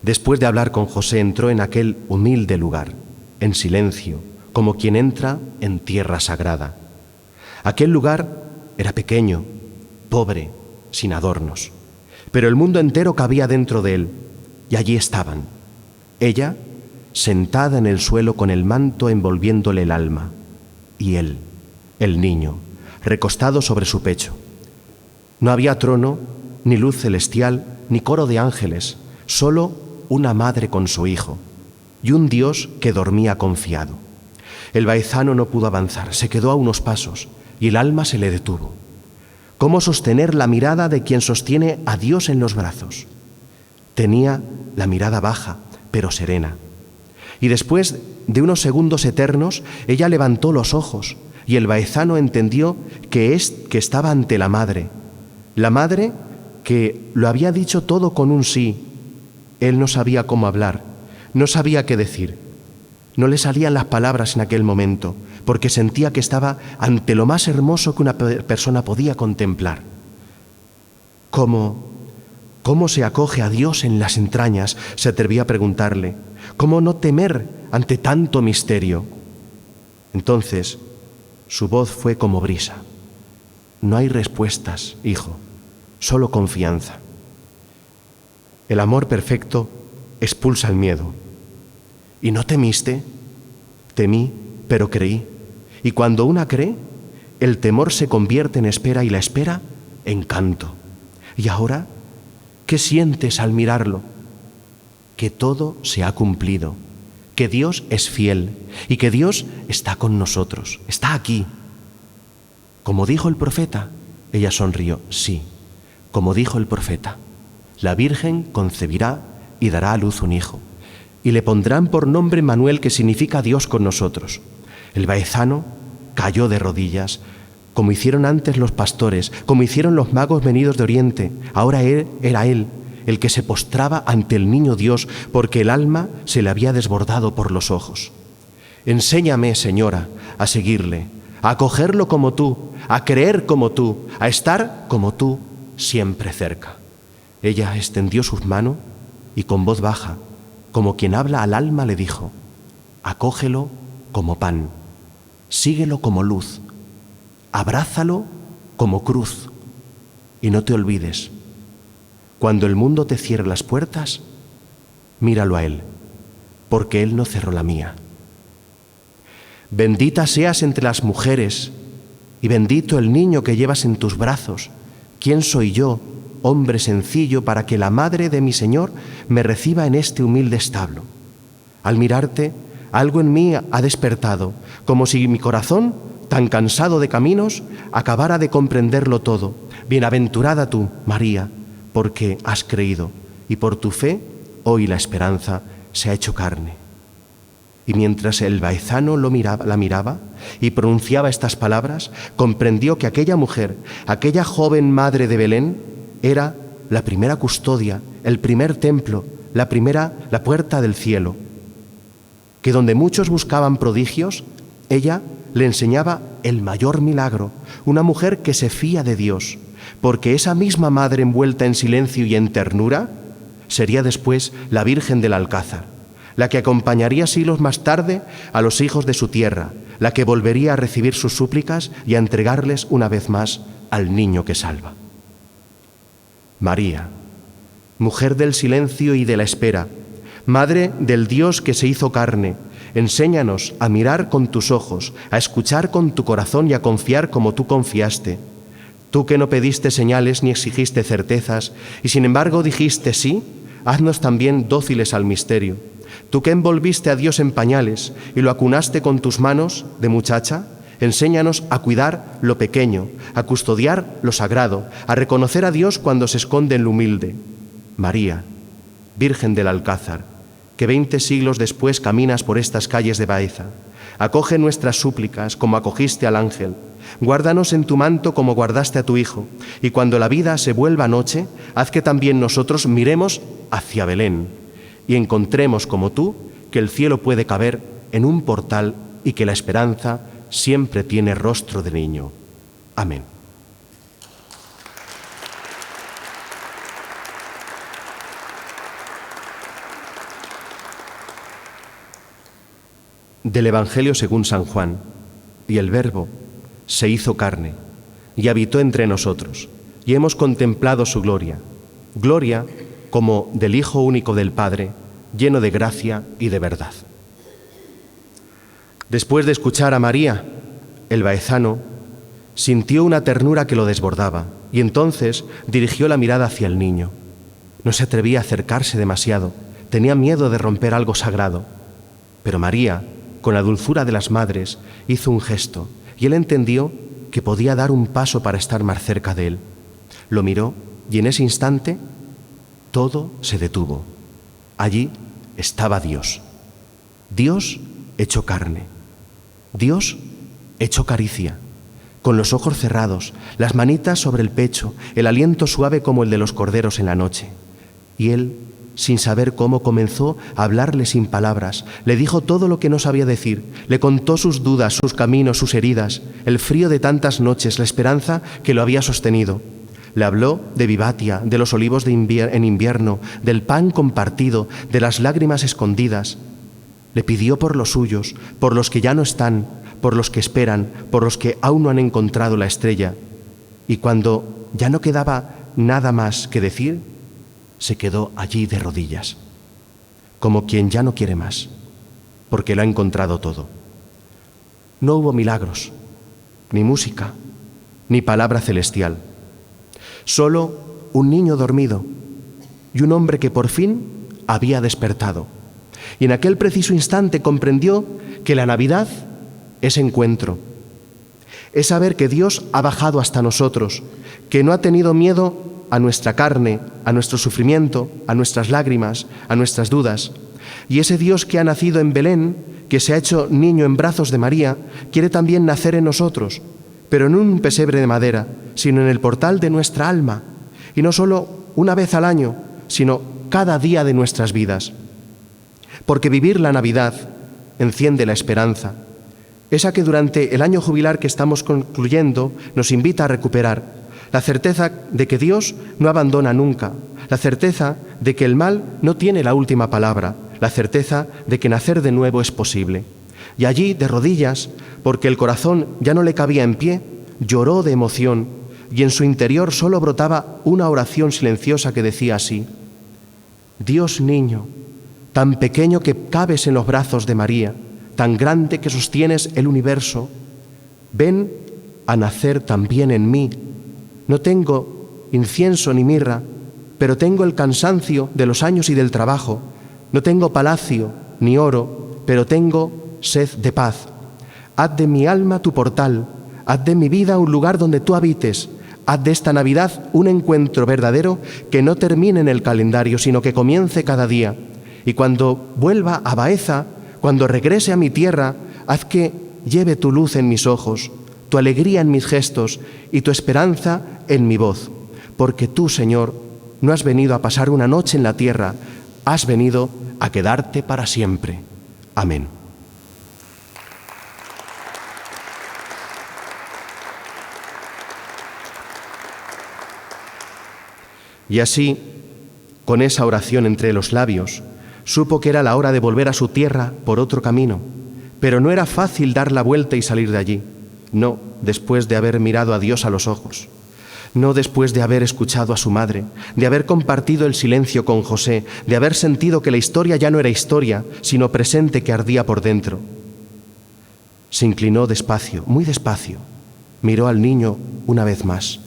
Después de hablar con José, entró en aquel humilde lugar, en silencio, como quien entra en tierra sagrada. Aquel lugar era pequeño, pobre, sin adornos, pero el mundo entero cabía dentro de él, y allí estaban. Ella, sentada en el suelo con el manto envolviéndole el alma, y él, el niño, recostado sobre su pecho. No había trono, ni luz celestial, ni coro de ángeles, solo una madre con su hijo, y un Dios que dormía confiado. El baezano no pudo avanzar, se quedó a unos pasos, y el alma se le detuvo. ¿Cómo sostener la mirada de quien sostiene a Dios en los brazos? Tenía la mirada baja, pero serena. Y después de unos segundos eternos, ella levantó los ojos, y el baezano entendió que estaba ante la madre que lo había dicho todo con un sí. Él no sabía cómo hablar, no sabía qué decir. No le salían las palabras en aquel momento, porque sentía que estaba ante lo más hermoso que una persona podía contemplar. ¿Cómo se acoge a Dios en las entrañas?, se atrevía a preguntarle. ¿Cómo no temer ante tanto misterio? Entonces, su voz fue como brisa. No hay respuestas, hijo, solo confianza. El amor perfecto expulsa el miedo. ¿Y no temiste? Temí, pero creí. Y cuando una cree, el temor se convierte en espera y la espera en canto. ¿Y ahora qué sientes al mirarlo? Que todo se ha cumplido, que Dios es fiel y que Dios está con nosotros, está aquí. Como dijo el profeta, ella sonrió, sí, como dijo el profeta, la Virgen concebirá y dará a luz un hijo, y le pondrán por nombre Emmanuel, que significa Dios con nosotros. El baezano cayó de rodillas, como hicieron antes los pastores, como hicieron los magos venidos de Oriente. Ahora era él el que se postraba ante el niño Dios, porque el alma se le había desbordado por los ojos. Enséñame, Señora, a seguirle, a acogerlo como tú, a creer como tú, a estar como tú, siempre cerca. Ella extendió sus manos y con voz baja, como quien habla al alma, le dijo: acógelo como pan, síguelo como luz, abrázalo como cruz, y no te olvides. Cuando el mundo te cierre las puertas, míralo a él, porque él no cerró la mía. Bendita seas entre las mujeres, y bendito el niño que llevas en tus brazos. ¿Quién soy yo, hombre sencillo, para que la madre de mi Señor me reciba en este humilde establo? Al mirarte, algo en mí ha despertado, como si mi corazón, tan cansado de caminos, acabara de comprenderlo todo. Bienaventurada tú, María, porque has creído, y por tu fe hoy la esperanza se ha hecho carne. Y mientras el baezano la miraba y pronunciaba estas palabras, comprendió que aquella mujer, aquella joven madre de Belén, era la primera custodia, el primer templo, la puerta del cielo. Que donde muchos buscaban prodigios, ella le enseñaba el mayor milagro, una mujer que se fía de Dios, porque esa misma madre envuelta en silencio y en ternura sería después la Virgen del Alcázar, la que acompañaría siglos más tarde a los hijos de su tierra, la que volvería a recibir sus súplicas y a entregarles una vez más al niño que salva. María, mujer del silencio y de la espera, madre del Dios que se hizo carne, enséñanos a mirar con tus ojos, a escuchar con tu corazón y a confiar como tú confiaste. Tú que no pediste señales ni exigiste certezas, y sin embargo dijiste sí, haznos también dóciles al misterio. Tú que envolviste a Dios en pañales y lo acunaste con tus manos de muchacha, Enséñanos a cuidar lo pequeño, a custodiar lo sagrado, a reconocer a Dios cuando se esconde en lo humilde. María, Virgen del Alcázar, que 20 siglos después caminas por estas calles de Baeza, acoge nuestras súplicas como acogiste al ángel. Guárdanos en tu manto como guardaste a tu Hijo, y cuando la vida se vuelva noche, haz que también nosotros miremos hacia Belén y encontremos como tú que el cielo puede caber en un portal y que la esperanza siempre tiene rostro de niño. Amén. Del Evangelio según San Juan. Y el Verbo se hizo carne y habitó entre nosotros, y hemos contemplado su gloria, gloria como del Hijo único del Padre, lleno de gracia y de verdad. Después de escuchar a María, el baezano sintió una ternura que lo desbordaba, y entonces dirigió la mirada hacia el niño. No se atrevía a acercarse demasiado, tenía miedo de romper algo sagrado. Pero María, con la dulzura de las madres, hizo un gesto, y él entendió que podía dar un paso para estar más cerca de él. Lo miró, y en ese instante todo se detuvo. Allí estaba Dios. Dios hecho carne. Dios hecho caricia, con los ojos cerrados, las manitas sobre el pecho, el aliento suave como el de los corderos en la noche. Y él, sin saber cómo, comenzó a hablarle sin palabras. Le dijo todo lo que no sabía decir. Le contó sus dudas, sus caminos, sus heridas, el frío de tantas noches, la esperanza que lo había sostenido. Le habló de Vivatia, de los olivos en invierno, del pan compartido, de las lágrimas escondidas. Le pidió por los suyos, por los que ya no están, por los que esperan, por los que aún no han encontrado la estrella. Y cuando ya no quedaba nada más que decir, se quedó allí de rodillas, como quien ya no quiere más, porque lo ha encontrado todo. No hubo milagros, ni música, ni palabra celestial. Solo un niño dormido y un hombre que por fin había despertado. Y en aquel preciso instante comprendió que la Navidad es encuentro, es saber que Dios ha bajado hasta nosotros, que no ha tenido miedo a nuestra carne, a nuestro sufrimiento, a nuestras lágrimas, a nuestras dudas. Y ese Dios que ha nacido en Belén, que se ha hecho niño en brazos de María, quiere también nacer en nosotros, pero no en un pesebre de madera, sino en el portal de nuestra alma, y no solo una vez al año, sino cada día de nuestras vidas. Porque vivir la Navidad enciende la esperanza, esa que durante el año jubilar que estamos concluyendo nos invita a recuperar, la certeza de que Dios no abandona nunca, la certeza de que el mal no tiene la última palabra, la certeza de que nacer de nuevo es posible. Y allí, de rodillas, porque el corazón ya no le cabía en pie, lloró de emoción, y en su interior solo brotaba una oración silenciosa que decía así: Dios niño, tan pequeño que cabes en los brazos de María, tan grande que sostienes el universo, ven a nacer también en mí. No tengo incienso ni mirra, pero tengo el cansancio de los años y del trabajo. No tengo palacio ni oro, pero tengo sed de paz. Haz de mi alma tu portal, haz de mi vida un lugar donde tú habites. Haz de esta Navidad un encuentro verdadero que no termine en el calendario, sino que comience cada día. Y cuando vuelva a Baeza, cuando regrese a mi tierra, haz que lleve tu luz en mis ojos, tu alegría en mis gestos y tu esperanza en mi voz. Porque tú, Señor, no has venido a pasar una noche en la tierra, has venido a quedarte para siempre. Amén. Y así, con esa oración entre los labios, supo que era la hora de volver a su tierra por otro camino, pero no era fácil dar la vuelta y salir de allí. No después de haber mirado a Dios a los ojos, no después de haber escuchado a su madre, de haber compartido el silencio con José, de haber sentido que la historia ya no era historia, sino presente que ardía por dentro. Se inclinó despacio, muy despacio, miró al niño una vez más.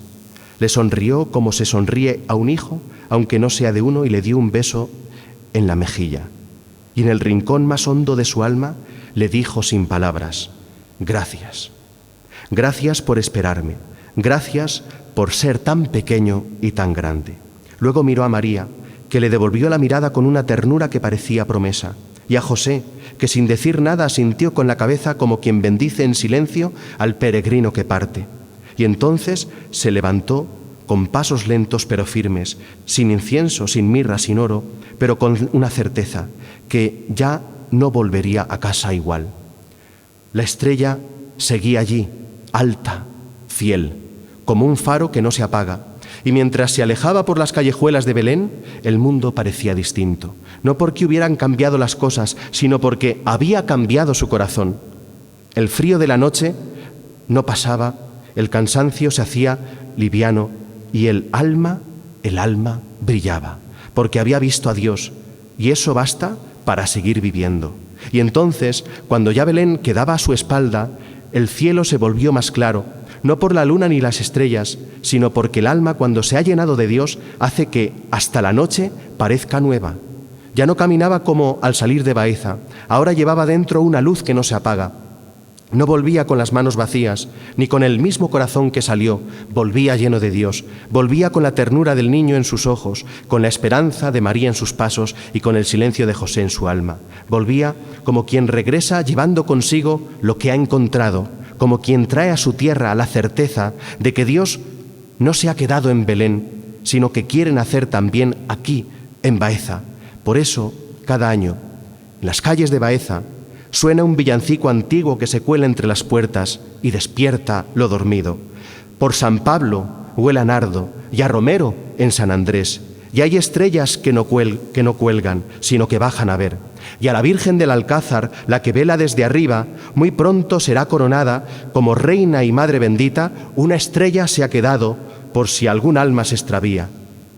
Le sonrió como se sonríe a un hijo, aunque no sea de uno, y le dio un beso en la mejilla. Y en el rincón más hondo de su alma le dijo sin palabras: gracias, Gracias por esperarme. Gracias por ser tan pequeño y tan grande. Luego miró a María, que le devolvió la mirada con una ternura que parecía promesa, y a José, que sin decir nada asintió con la cabeza como quien bendice en silencio al peregrino que parte. Y entonces se levantó con pasos lentos pero firmes, sin incienso, sin mirra, sin oro, pero con una certeza, que ya no volvería a casa igual. La estrella seguía allí, alta, fiel, como un faro que no se apaga, y mientras se alejaba por las callejuelas de Belén, el mundo parecía distinto, no porque hubieran cambiado las cosas, sino porque había cambiado su corazón. El frío de la noche no pasaba, el cansancio se hacía liviano y el alma brillaba, porque había visto a Dios, y eso basta para seguir viviendo. Y entonces, cuando ya Belén quedaba a su espalda, el cielo se volvió más claro, no por la luna ni las estrellas, sino porque el alma, cuando se ha llenado de Dios, hace que hasta la noche parezca nueva. Ya no caminaba como al salir de Baeza, ahora llevaba dentro una luz que no se apaga. No volvía con las manos vacías, ni con el mismo corazón que salió, volvía lleno de Dios, volvía con la ternura del niño en sus ojos, con la esperanza de María en sus pasos y con el silencio de José en su alma. Volvía como quien regresa llevando consigo lo que ha encontrado, como quien trae a su tierra la certeza de que Dios no se ha quedado en Belén, sino que quiere nacer también aquí, en Baeza. Por eso, cada año, en las calles de Baeza, suena un villancico antiguo que se cuela entre las puertas y despierta lo dormido. Por San Pablo huele a nardo y a romero en San Andrés, y hay estrellas que no cuelgan, sino que bajan a ver. Y a la Virgen del Alcázar, la que vela desde arriba, muy pronto será coronada como reina y madre bendita. Una estrella se ha quedado por si algún alma se extravía.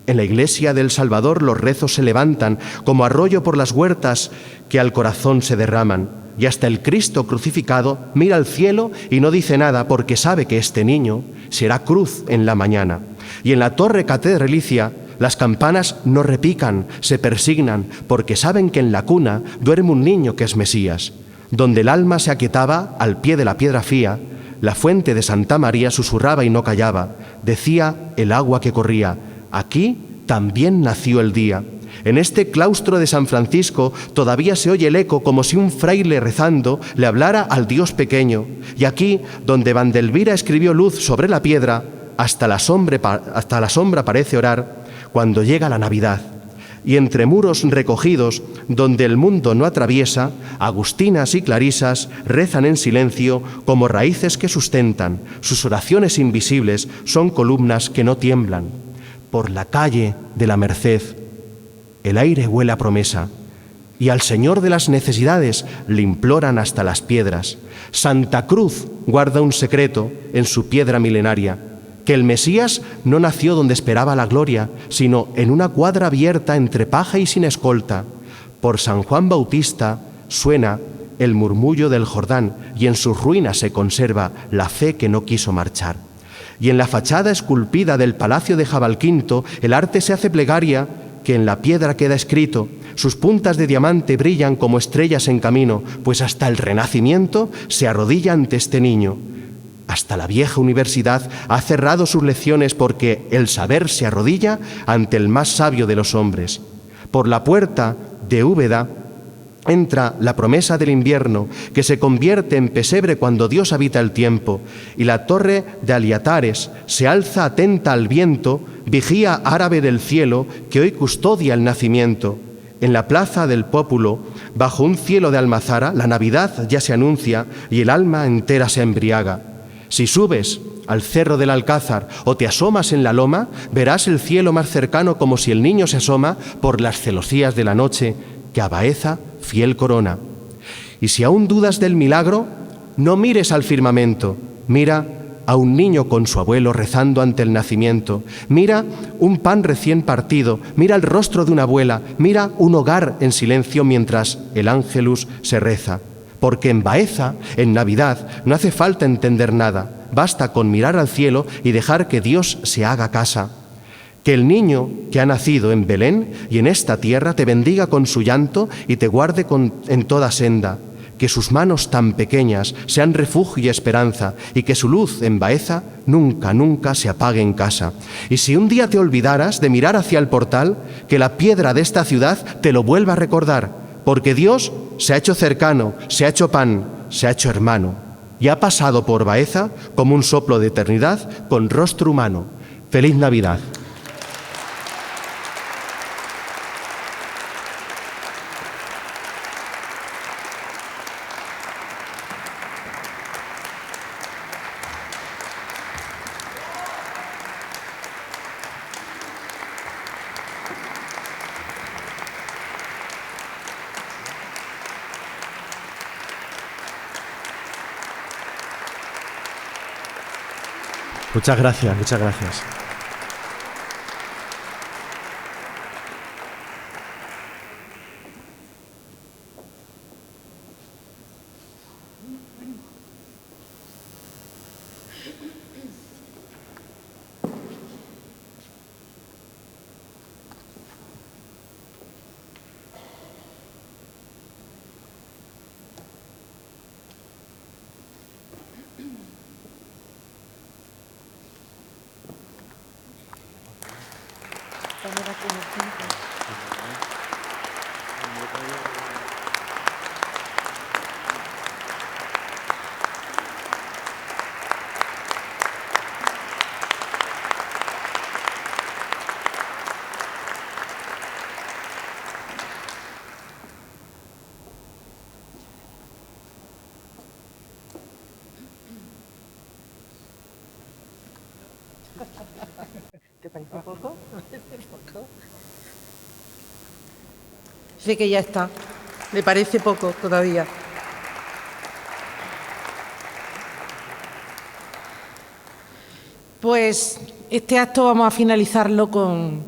En la iglesia del Salvador los rezos se levantan como arroyo por las huertas que al corazón se derraman. Y hasta el Cristo crucificado mira al cielo y no dice nada porque sabe que este niño será cruz en la mañana. Y en la torre catedralicia las campanas no repican, se persignan, porque saben que en la cuna duerme un niño que es Mesías. Donde el alma se aquietaba al pie de la piedra fía, la fuente de Santa María susurraba y no callaba. Decía el agua que corría: aquí también nació el día. En este claustro de San Francisco todavía se oye el eco como si un fraile rezando le hablara al Dios pequeño. Y aquí, donde Vandelvira escribió luz sobre la piedra, hasta la sombra parece orar cuando llega la Navidad. Y entre muros recogidos, donde el mundo no atraviesa, agustinas y clarisas rezan en silencio como raíces que sustentan. Sus oraciones invisibles son columnas que no tiemblan. Por la calle de la Merced, el aire huele a promesa, y al Señor de las necesidades le imploran hasta las piedras. Santa Cruz guarda un secreto en su piedra milenaria, que el Mesías no nació donde esperaba la gloria, sino en una cuadra abierta entre paja y sin escolta. Por San Juan Bautista suena el murmullo del Jordán, y en sus ruinas se conserva la fe que no quiso marchar. Y en la fachada esculpida del Palacio de Jabalquinto, el arte se hace plegaria, que en la piedra queda escrito. Sus puntas de diamante brillan como estrellas en camino, pues hasta el Renacimiento se arrodilla ante este niño. Hasta la vieja universidad ha cerrado sus lecciones porque el saber se arrodilla ante el más sabio de los hombres. Por la puerta de Úbeda entra la promesa del invierno, que se convierte en pesebre cuando Dios habita el tiempo, y la torre de Aliatares se alza atenta al viento, vigía árabe del cielo que hoy custodia el nacimiento. En la plaza del Pópulo, bajo un cielo de almazara, la Navidad ya se anuncia y el alma entera se embriaga. Si subes al cerro del Alcázar o te asomas en la loma, verás el cielo más cercano como si el niño se asoma por las celosías de la noche que a Baeza fiel corona. Y si aún dudas del milagro, no mires al firmamento, mira a un niño con su abuelo rezando ante el nacimiento, mira un pan recién partido, mira el rostro de una abuela, mira un hogar en silencio mientras el ángelus se reza. Porque en Baeza, en Navidad, no hace falta entender nada, basta con mirar al cielo y dejar que Dios se haga casa. Que el niño que ha nacido en Belén y en esta tierra te bendiga con su llanto y te guarde en toda senda. que sus manos tan pequeñas sean refugio y esperanza, y que su luz en Baeza nunca, nunca se apague en casa. Y si un día te olvidaras de mirar hacia el portal, que la piedra de esta ciudad te lo vuelva a recordar, porque Dios se ha hecho cercano, se ha hecho pan, se ha hecho hermano, y ha pasado por Baeza como un soplo de eternidad con rostro humano. ¡Feliz Navidad! Muchas gracias, muchas gracias. ¿Te parece poco? Dice que ya está. Le parece poco todavía. Pues este acto vamos a finalizarlo con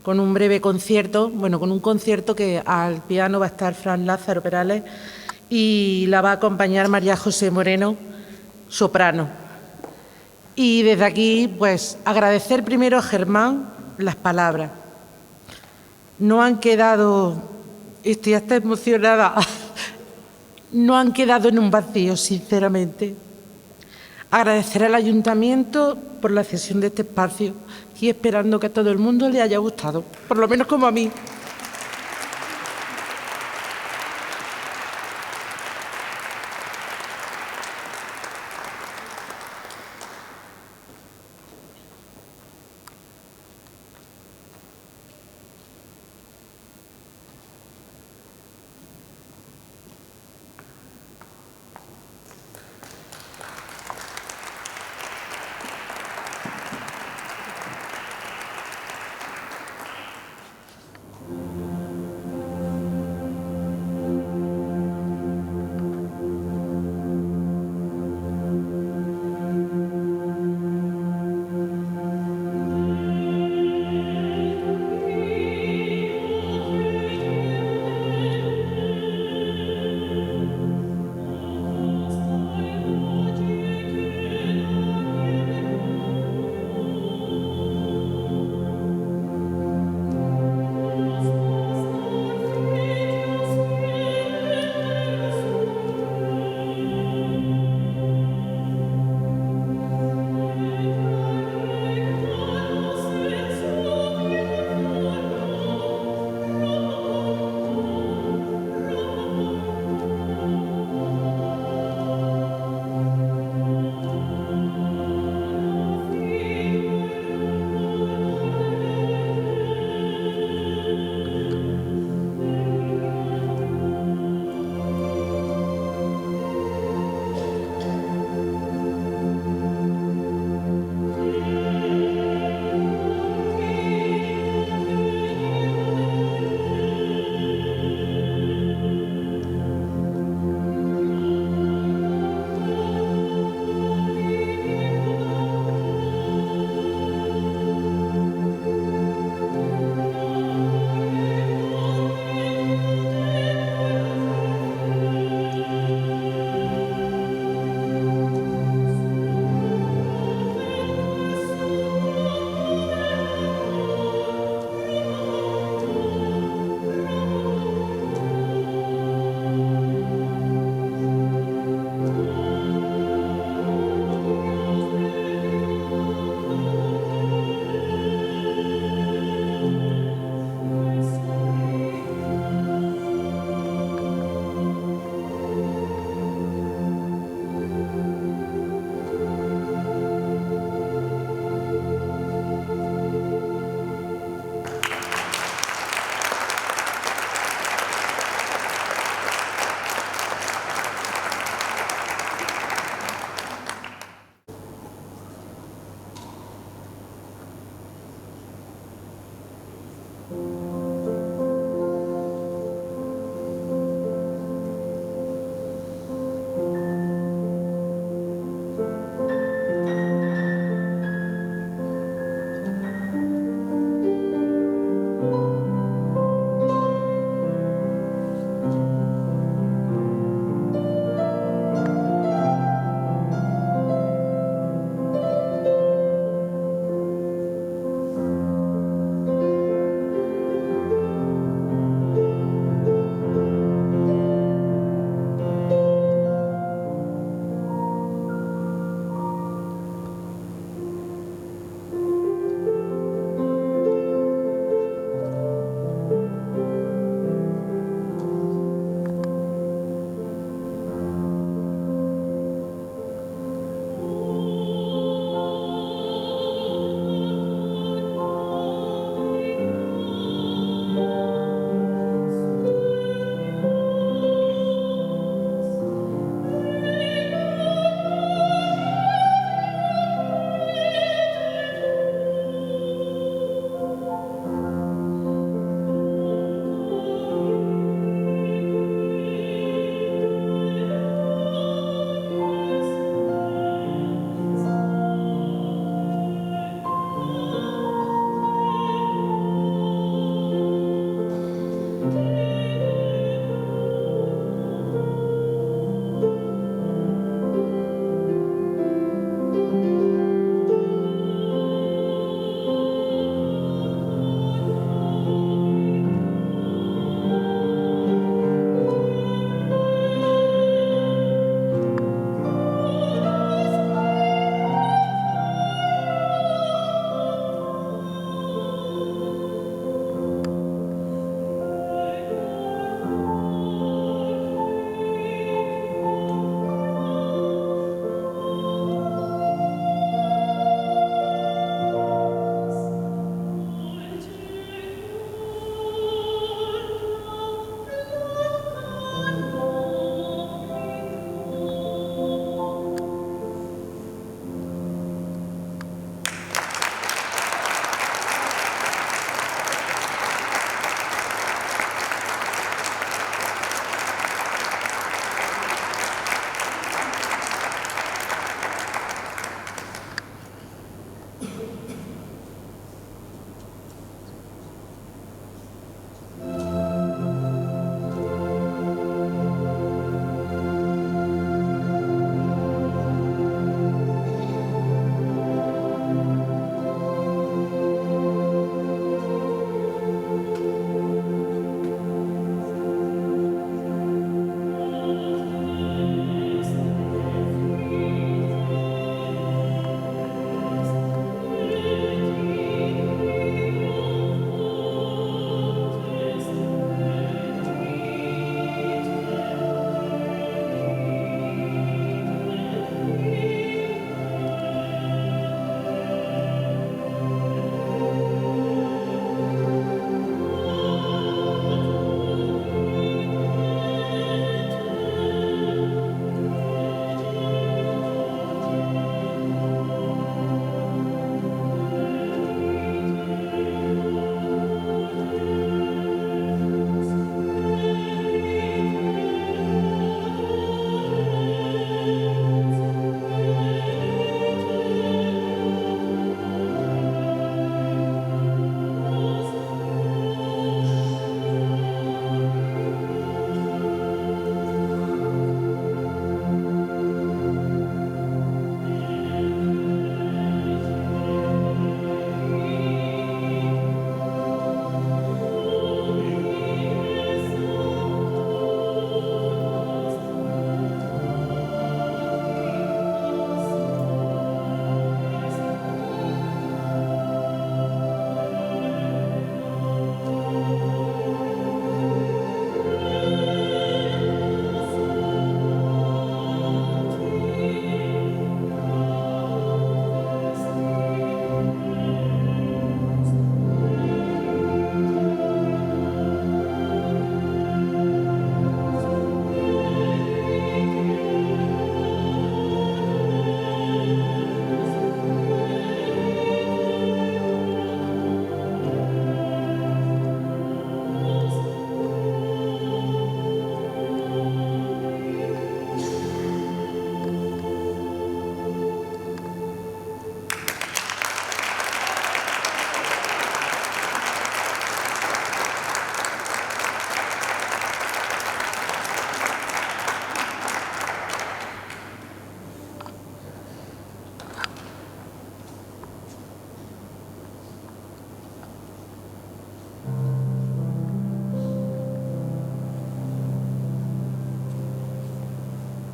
un breve concierto, bueno, con un concierto que al piano va a estar Fran Lázaro Perales y la va a acompañar María José Moreno, soprano. Y desde aquí, pues, agradecer primero a Germán las palabras. No han quedado, estoy hasta emocionada, no han quedado en un vacío, sinceramente. Agradecer al Ayuntamiento por la cesión de este espacio y esperando que a todo el mundo le haya gustado, por lo menos como a mí.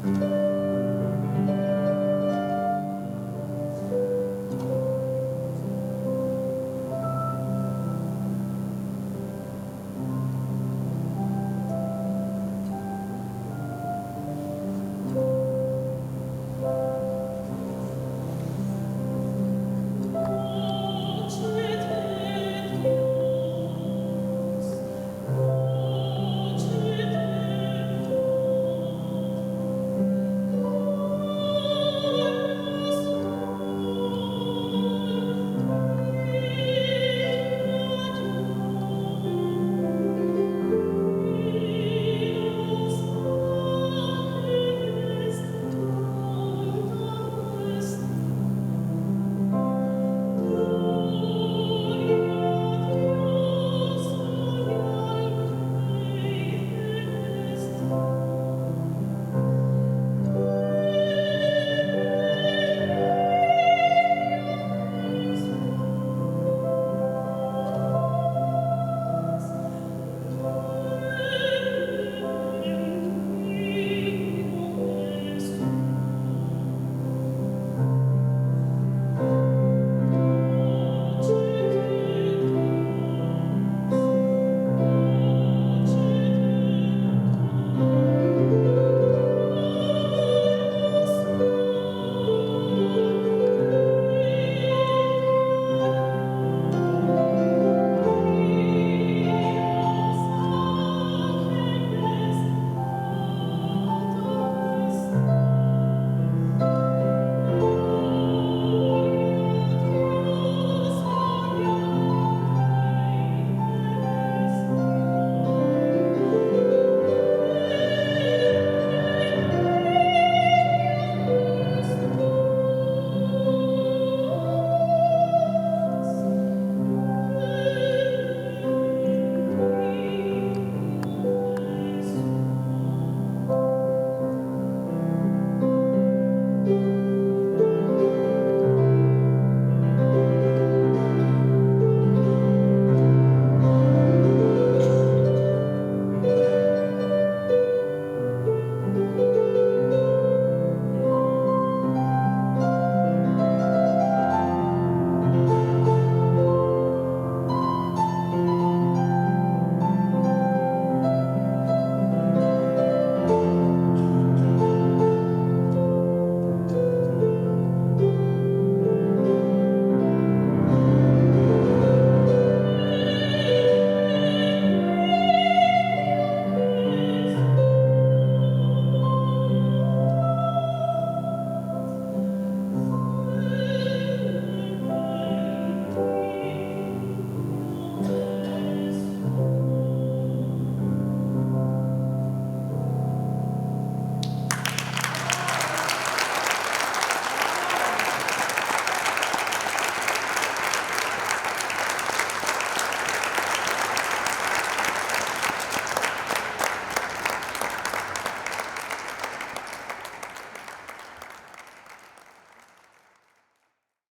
Amén.